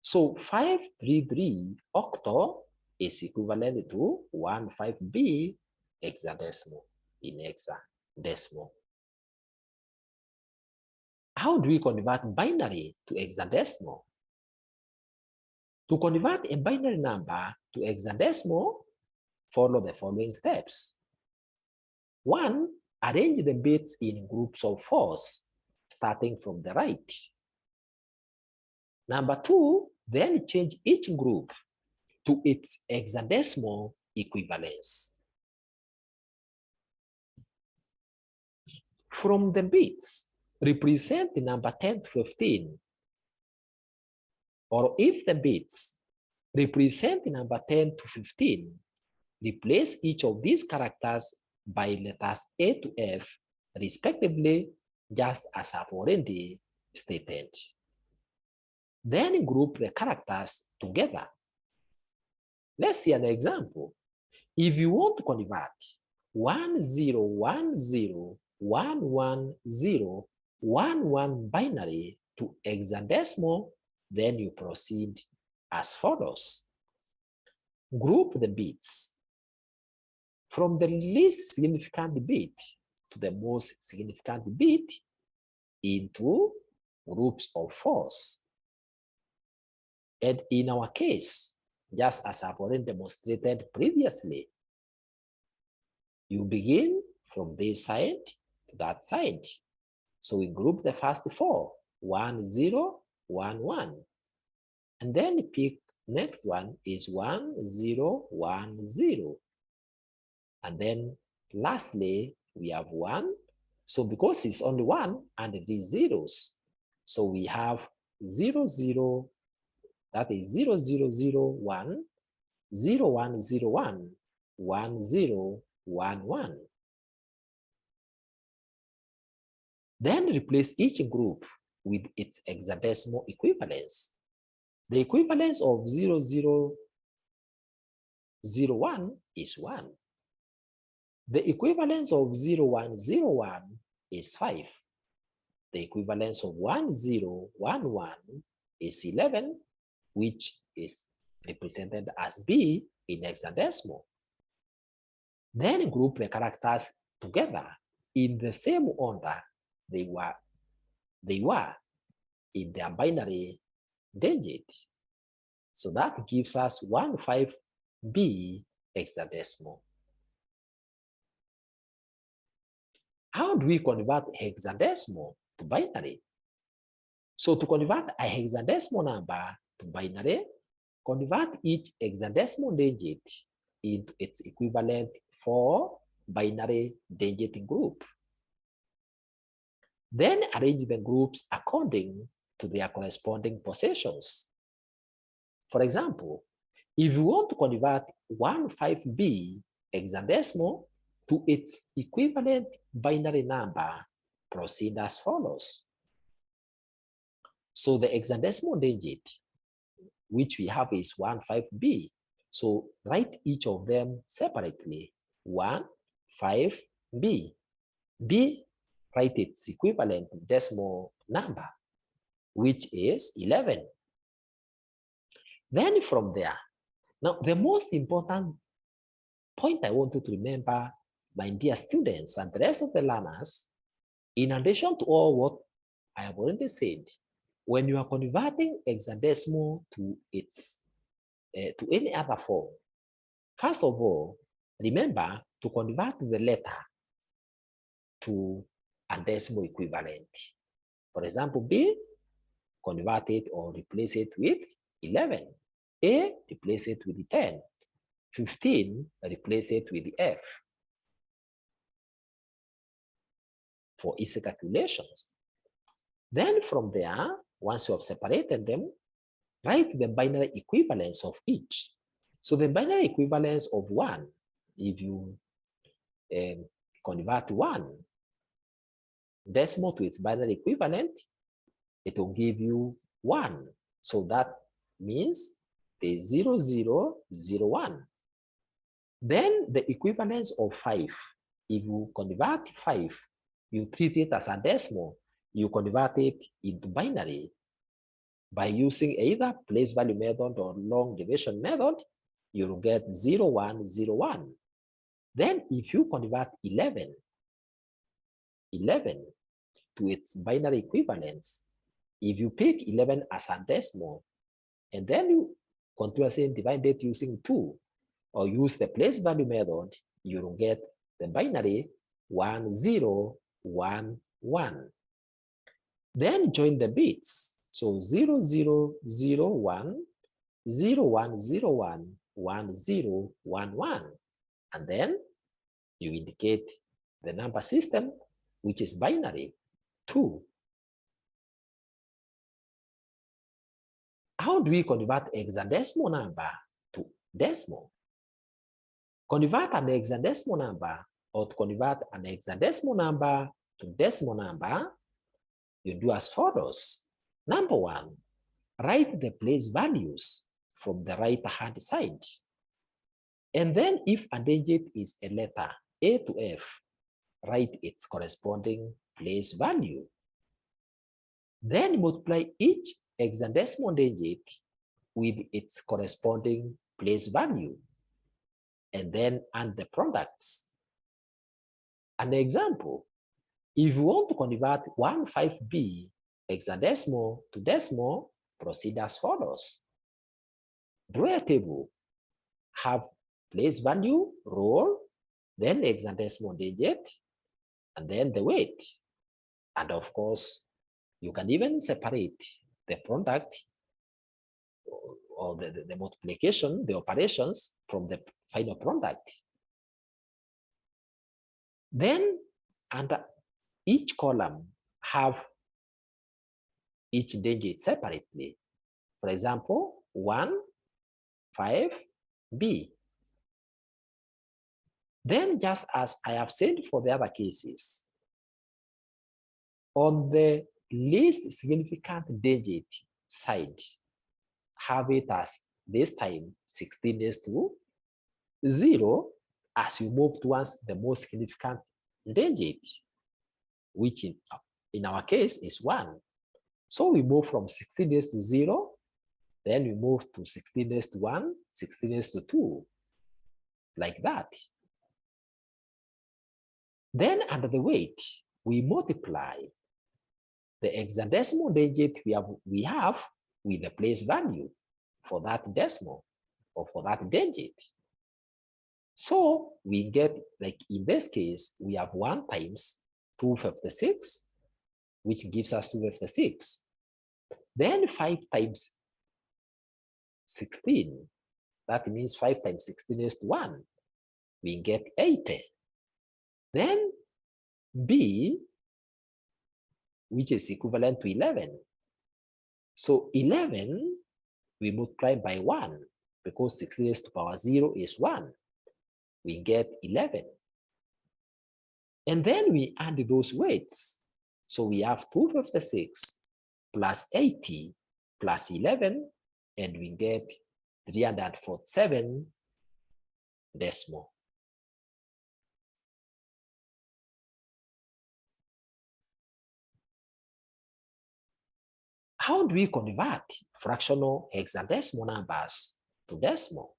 So 533 octo is equivalent to 1, 5B hexadecimal in hexadecimal. How do we convert binary to hexadecimal? To convert a binary number to hexadecimal, follow the following steps. 1, arrange the bits in groups of 4s, starting from the right. Number 2, then change each group to its hexadecimal equivalence. From the bits, represent the number 10 to 15. Or if the bits represent the number 10 to 15, replace each of these characters by letters A to F, respectively, just as I've already stated. Then group the characters together. Let's see an example. If you want to convert 1, 0, 1, 0, 1, 1, 0, 1, 1 binary to hexadecimal, then you proceed as follows. Group the bits from the least significant bit to the most significant bit into groups of 4s. And in our case, just as I've already demonstrated previously, you begin from this side to that side. So we group the first 4, 1, 0, 1, 1. And then pick next one is 1, 0, 1, 0. And then lastly, we have 1. So because it's only 1 and these zeros, so we have 0, 0, that is 0, 0, 0, 1, 0, 1, 0, 1, 1, 0, 1, 1. Then replace each group with its hexadecimal equivalence. The equivalence of 0, 0, 0, 1 is 1. The equivalence of 0, 1, 0, 1 is 5. The equivalence of 1, 0, 1, 1 is 11, which is represented as B in hexadecimal. Then group the characters together in the same order they were in their binary digit. So that gives us 15B hexadecimal. How do we convert hexadecimal to binary? So to convert a hexadecimal number to binary, convert each hexadecimal digit into its equivalent for binary digit group. Then arrange the groups according to their corresponding positions. For example, if you want to convert 15B hexadecimal to its equivalent binary number, proceed as follows. So the hexadecimal digit, which we have is 15B. So write each of them separately. 15B. B, write its equivalent decimal number, which is 11. Then from there, now the most important point I want you to remember, my dear students and the rest of the learners, in addition to all what I have already said, when you are converting hexadecimal to its to any other form, first of all, remember to convert the letter to a decimal equivalent. For example, B, convert it or replace it with 11. A, replace it with 10. 15, replace it with F for easy calculations. Then from there, once you have separated them, write the binary equivalence of each. So the binary equivalence of 1, if you convert 1 decimal to its binary equivalent, it will give you 1. So that means the 0, 0, 0, 1. Then the equivalence of 5, if you convert 5, you treat it as a decimal, you convert it into binary by using either place value method or long division method, you will get 0, 1, 0, 1. Then if you convert 11 to its binary equivalence, if you pick 11 as a decimal, and then you continuously divide it using 2, or use the place value method, you will get the binary 1, 0, 1, 1. Then join the bits. So 0, 0, 0, 1, 0, 1, 0, 1, 1, 0, 1, 1. And then you indicate the number system, which is binary, 2. How do we convert hexadecimal number to decimal? Convert an hexadecimal number or to convert an hexadecimal number to decimal number, you do as follows. Number 1, write the place values from the right-hand side. And then if a digit is a letter A to F, write its corresponding place value. Then multiply each hexadecimal digit with its corresponding place value, and then add the products. An example, if you want to convert 15B hexadecimal to decimal, proceed as follows. Draw a table, have place value, roll, then hexadecimal digit, and then the weight. And of course, you can even separate the product or the multiplication, the operations from the final product. Then under each column, have each digit separately. For example, 1, 5, B. Then just as I have said for the other cases, on the least significant digit side, have it as this time 16 raised to 0 as you move towards the most significant digit, which in our case is 1. So we move from 16 raised to 0, then we move to 16 raised to 1, 16 raised to 2, like that. Then under the weight, we multiply the hexadecimal digit we have with the place value for that decimal or for that digit. So we get, like in this case, we have 1 times 256, which gives us 256. Then 5 times 16, that means 5 times 16 is 1. We get 80. Then B, which is equivalent to 11. So 11, we multiply by 1, because 16 raised to power 0 is 1. We get 11. And then we add those weights. So we have 256 plus 80 plus 11, and we get 347 decimal. How do we convert fractional hexadecimal numbers to decimal?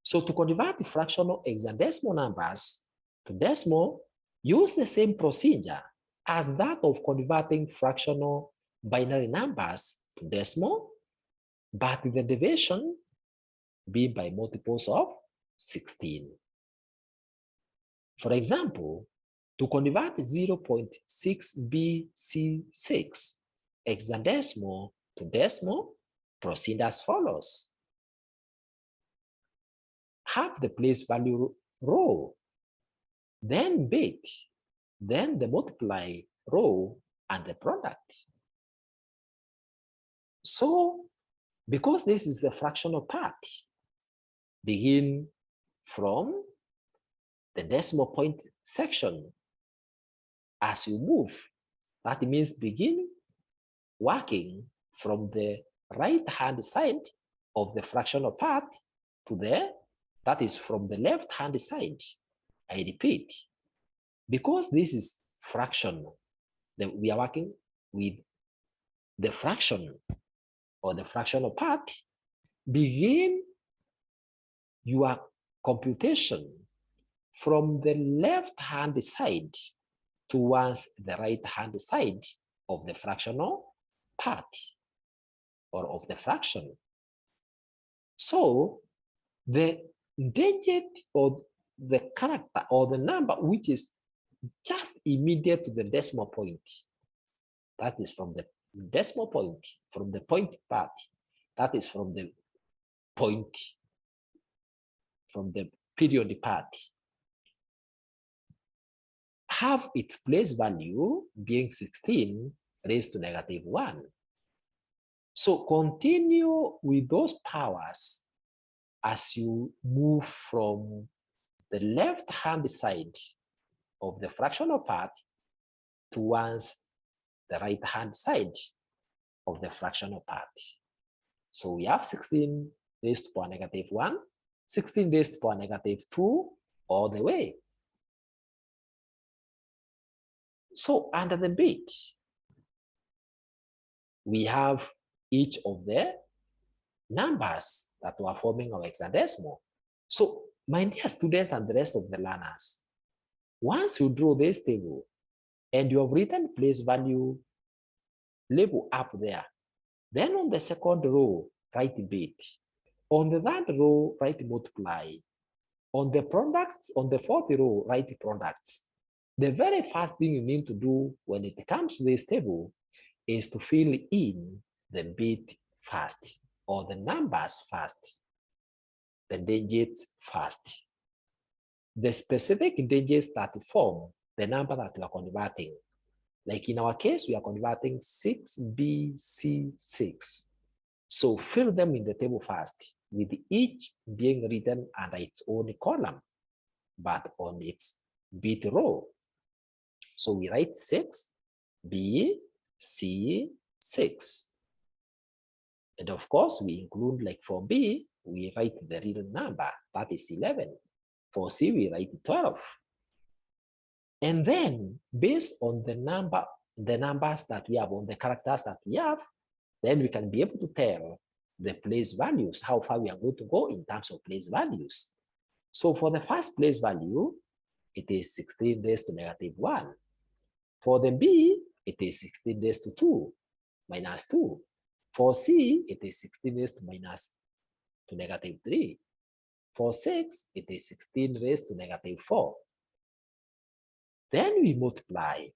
So to convert fractional hexadecimal numbers to decimal, use the same procedure as that of converting fractional binary numbers to decimal, but with the division being by multiples of 16. For example, to convert 0.6bc6 hexadecimal to decimal, proceed as follows. Have the place value row, then bit, then the multiply row and the product. So, because this is the fractional part, begin from the decimal point section. As you move, that means begin working from the right-hand side of the fractional part to that is from the left-hand side. I repeat, because this is fraction, we are working with the fraction or the fractional part, begin your computation from the left-hand side towards the right-hand side of the fractional part or of the fraction. So the digit or the character or the number which is just immediate to the decimal point, that is from the decimal point, from the point part, that is from the point, from the period part, have its place value being 16 raised to -1. So continue with those powers as you move from the left-hand side of the fractional part towards the right-hand side of the fractional part. So we have 16 raised to power -1, 16 raised to power -2, all the way. So under the bit, we have each of the numbers that were forming our hexadecimal. So my dear students and the rest of the learners, once you draw this table and you have written place value label up there, then on the second row, write bit. On the third row, write multiply. On the products, on the fourth row, write products. The very first thing you need to do when it comes to this table is to fill in the bit first, or the numbers first, the digits first. The specific digits that form the number that we are converting. Like in our case, we are converting 6bc6. So fill them in the table first, with each being written under its own column, but on its bit row. So we write 6bc6. And of course, we include, like for B, we write the real number, that is 11. For C, we write 12. And then, based on the numbers that we have, on the characters that we have, then we can be able to tell the place values, how far we are going to go in terms of place values. So for the first place value, it is 16 raised to negative 1. For the B, it is 16 raised to 2, minus 2. For C, it is 16 raised to negative 3. For 6, it is 16 raised to negative 4. Then we multiply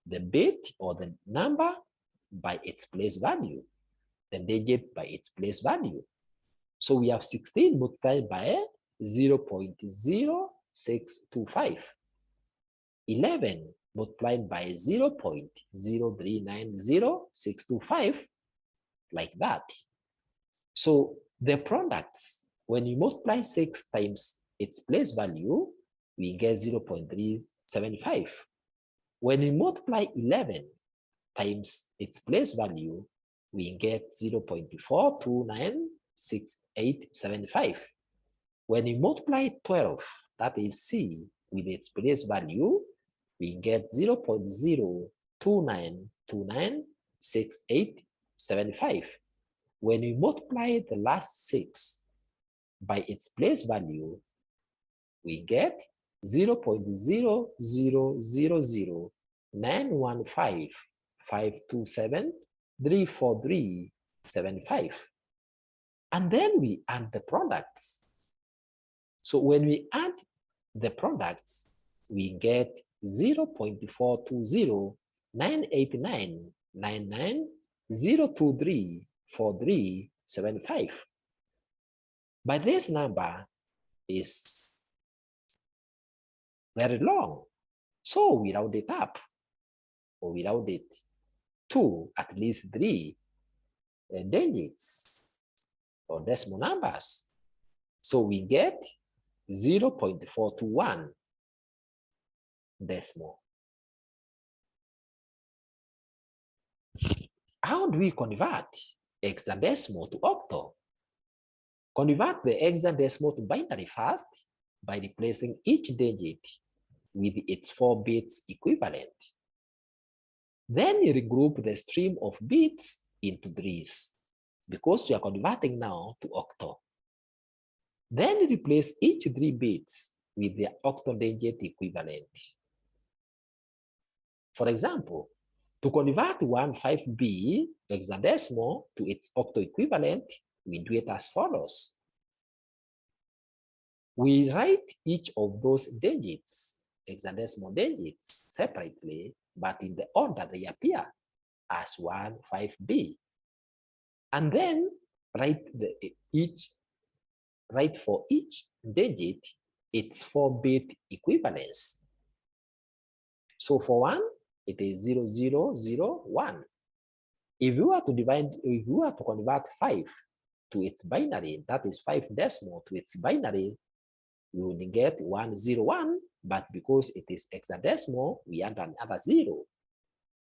the bit or the number by its place value, the digit by its place value. So we have 16 multiplied by 0.0625. 11 multiplied by 0.0390625, like that. So the products, when you multiply 6 times its place value, we get 0.375. When we multiply 11 times its place value, we get 0.4296875. When we multiply 12, that is C, with its place value, we get 0.029296875. When we multiply the last 6 by its place value, we get 0.0009155273437.5. And then we add the products. So when we add the products, we get 0.420989990234375. But this number is very long, so we round it up, or we round it to at least 3 digits or decimal numbers. So we get 0.421 decimal. How do we convert hexadecimal to octal? Convert the hexadecimal to binary first by replacing each digit with its 4 bits equivalent. Then you regroup the stream of bits into threes, because you are converting now to octal. Then replace each 3 bits with the octal digit equivalent. For example, to convert 15B hexadecimal to its octal equivalent, we do it as follows. We write each of those digits, hexadecimal digits, separately, but in the order they appear, as 15B. And then write for each digit its 4-bit equivalence. So for 1, it is 0001. If you are to convert 5 to its binary, that is 5 decimal to its binary, you would get 101, but because it is hexadecimal, we add another 0.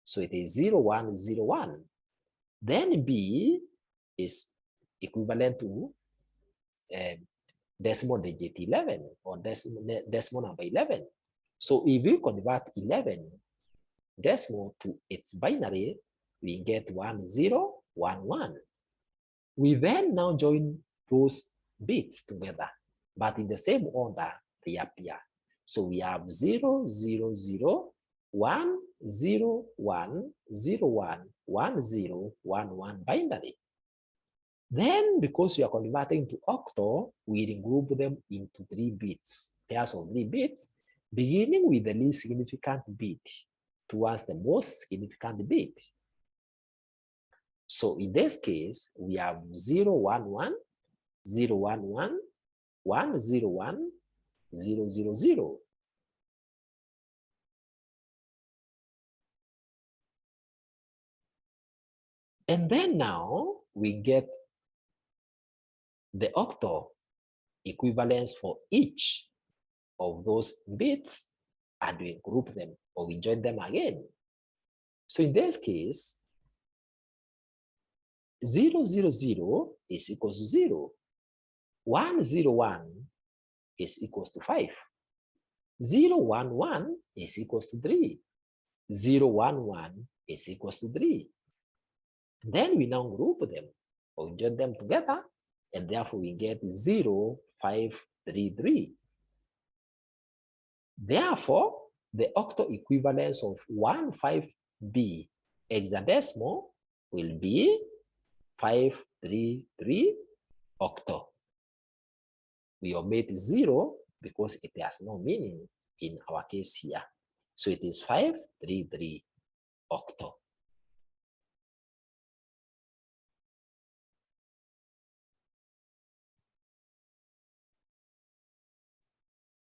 So it is 0101. Then B is equivalent to decimal digit 11, or decimal number 11. So if we convert 11 decimal to its binary, we get 1011. We then now join those bits together, but in the same order they appear. So we have 0, 0, 0, 1, 0, 1, 0, 1, 1, 0, 1, 1 binary. Then, because we are converting to octal, we regroup them into 3 bits, pairs of 3 bits, beginning with the least significant bit towards the most significant bit. So in this case, we have 011, 011, 101, 000. And then now we get the octal equivalence for each of those bits, and we group them, or we join them again. So in this case, 0, 0, 0 is equals to 0. 1, 0, 1 is equals to 5. 0, 1, 1 is equals to 3. 0, 1, 1 is equals to 3. Then we now group them or join them together, and therefore we get 0, 5, 3, 3. Therefore, the octal equivalence of 15B hexadecimal will be 533 octo. We omit 0 because it has no meaning in our case here. So it is 533 octo.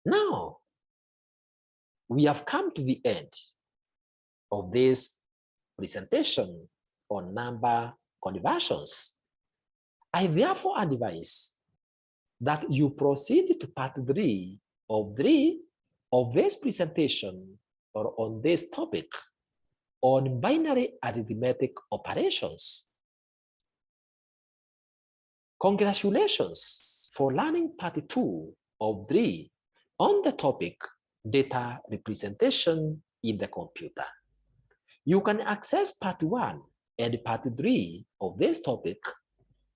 Now, we have come to the end of this presentation on number conversions. I therefore advise that you proceed to part 3 of this presentation or on this topic on binary arithmetic operations. Congratulations for learning part 2 of 3 on the topic data representation in the computer. You can access part 1 and part 3 of this topic,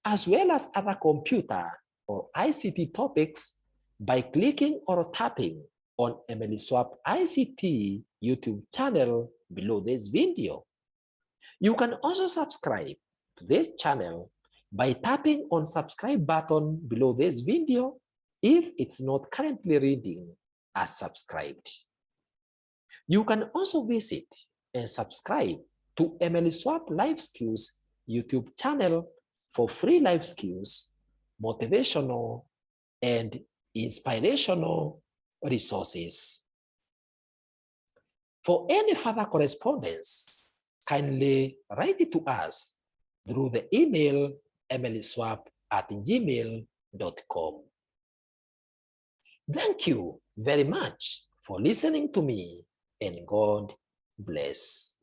as well as other computer or ICT topics, by clicking or tapping on Emily Swap ICT YouTube channel below this video. You can also subscribe to this channel by tapping on subscribe button below this video if it's not currently reading as subscribed. You can also visit and subscribe to Emily Swap Life Skills YouTube channel for free life skills, motivational, and inspirational resources. For any further correspondence, kindly write it to us through the email emilyswap@gmail.com. Thank you very much for listening to me, and God bless.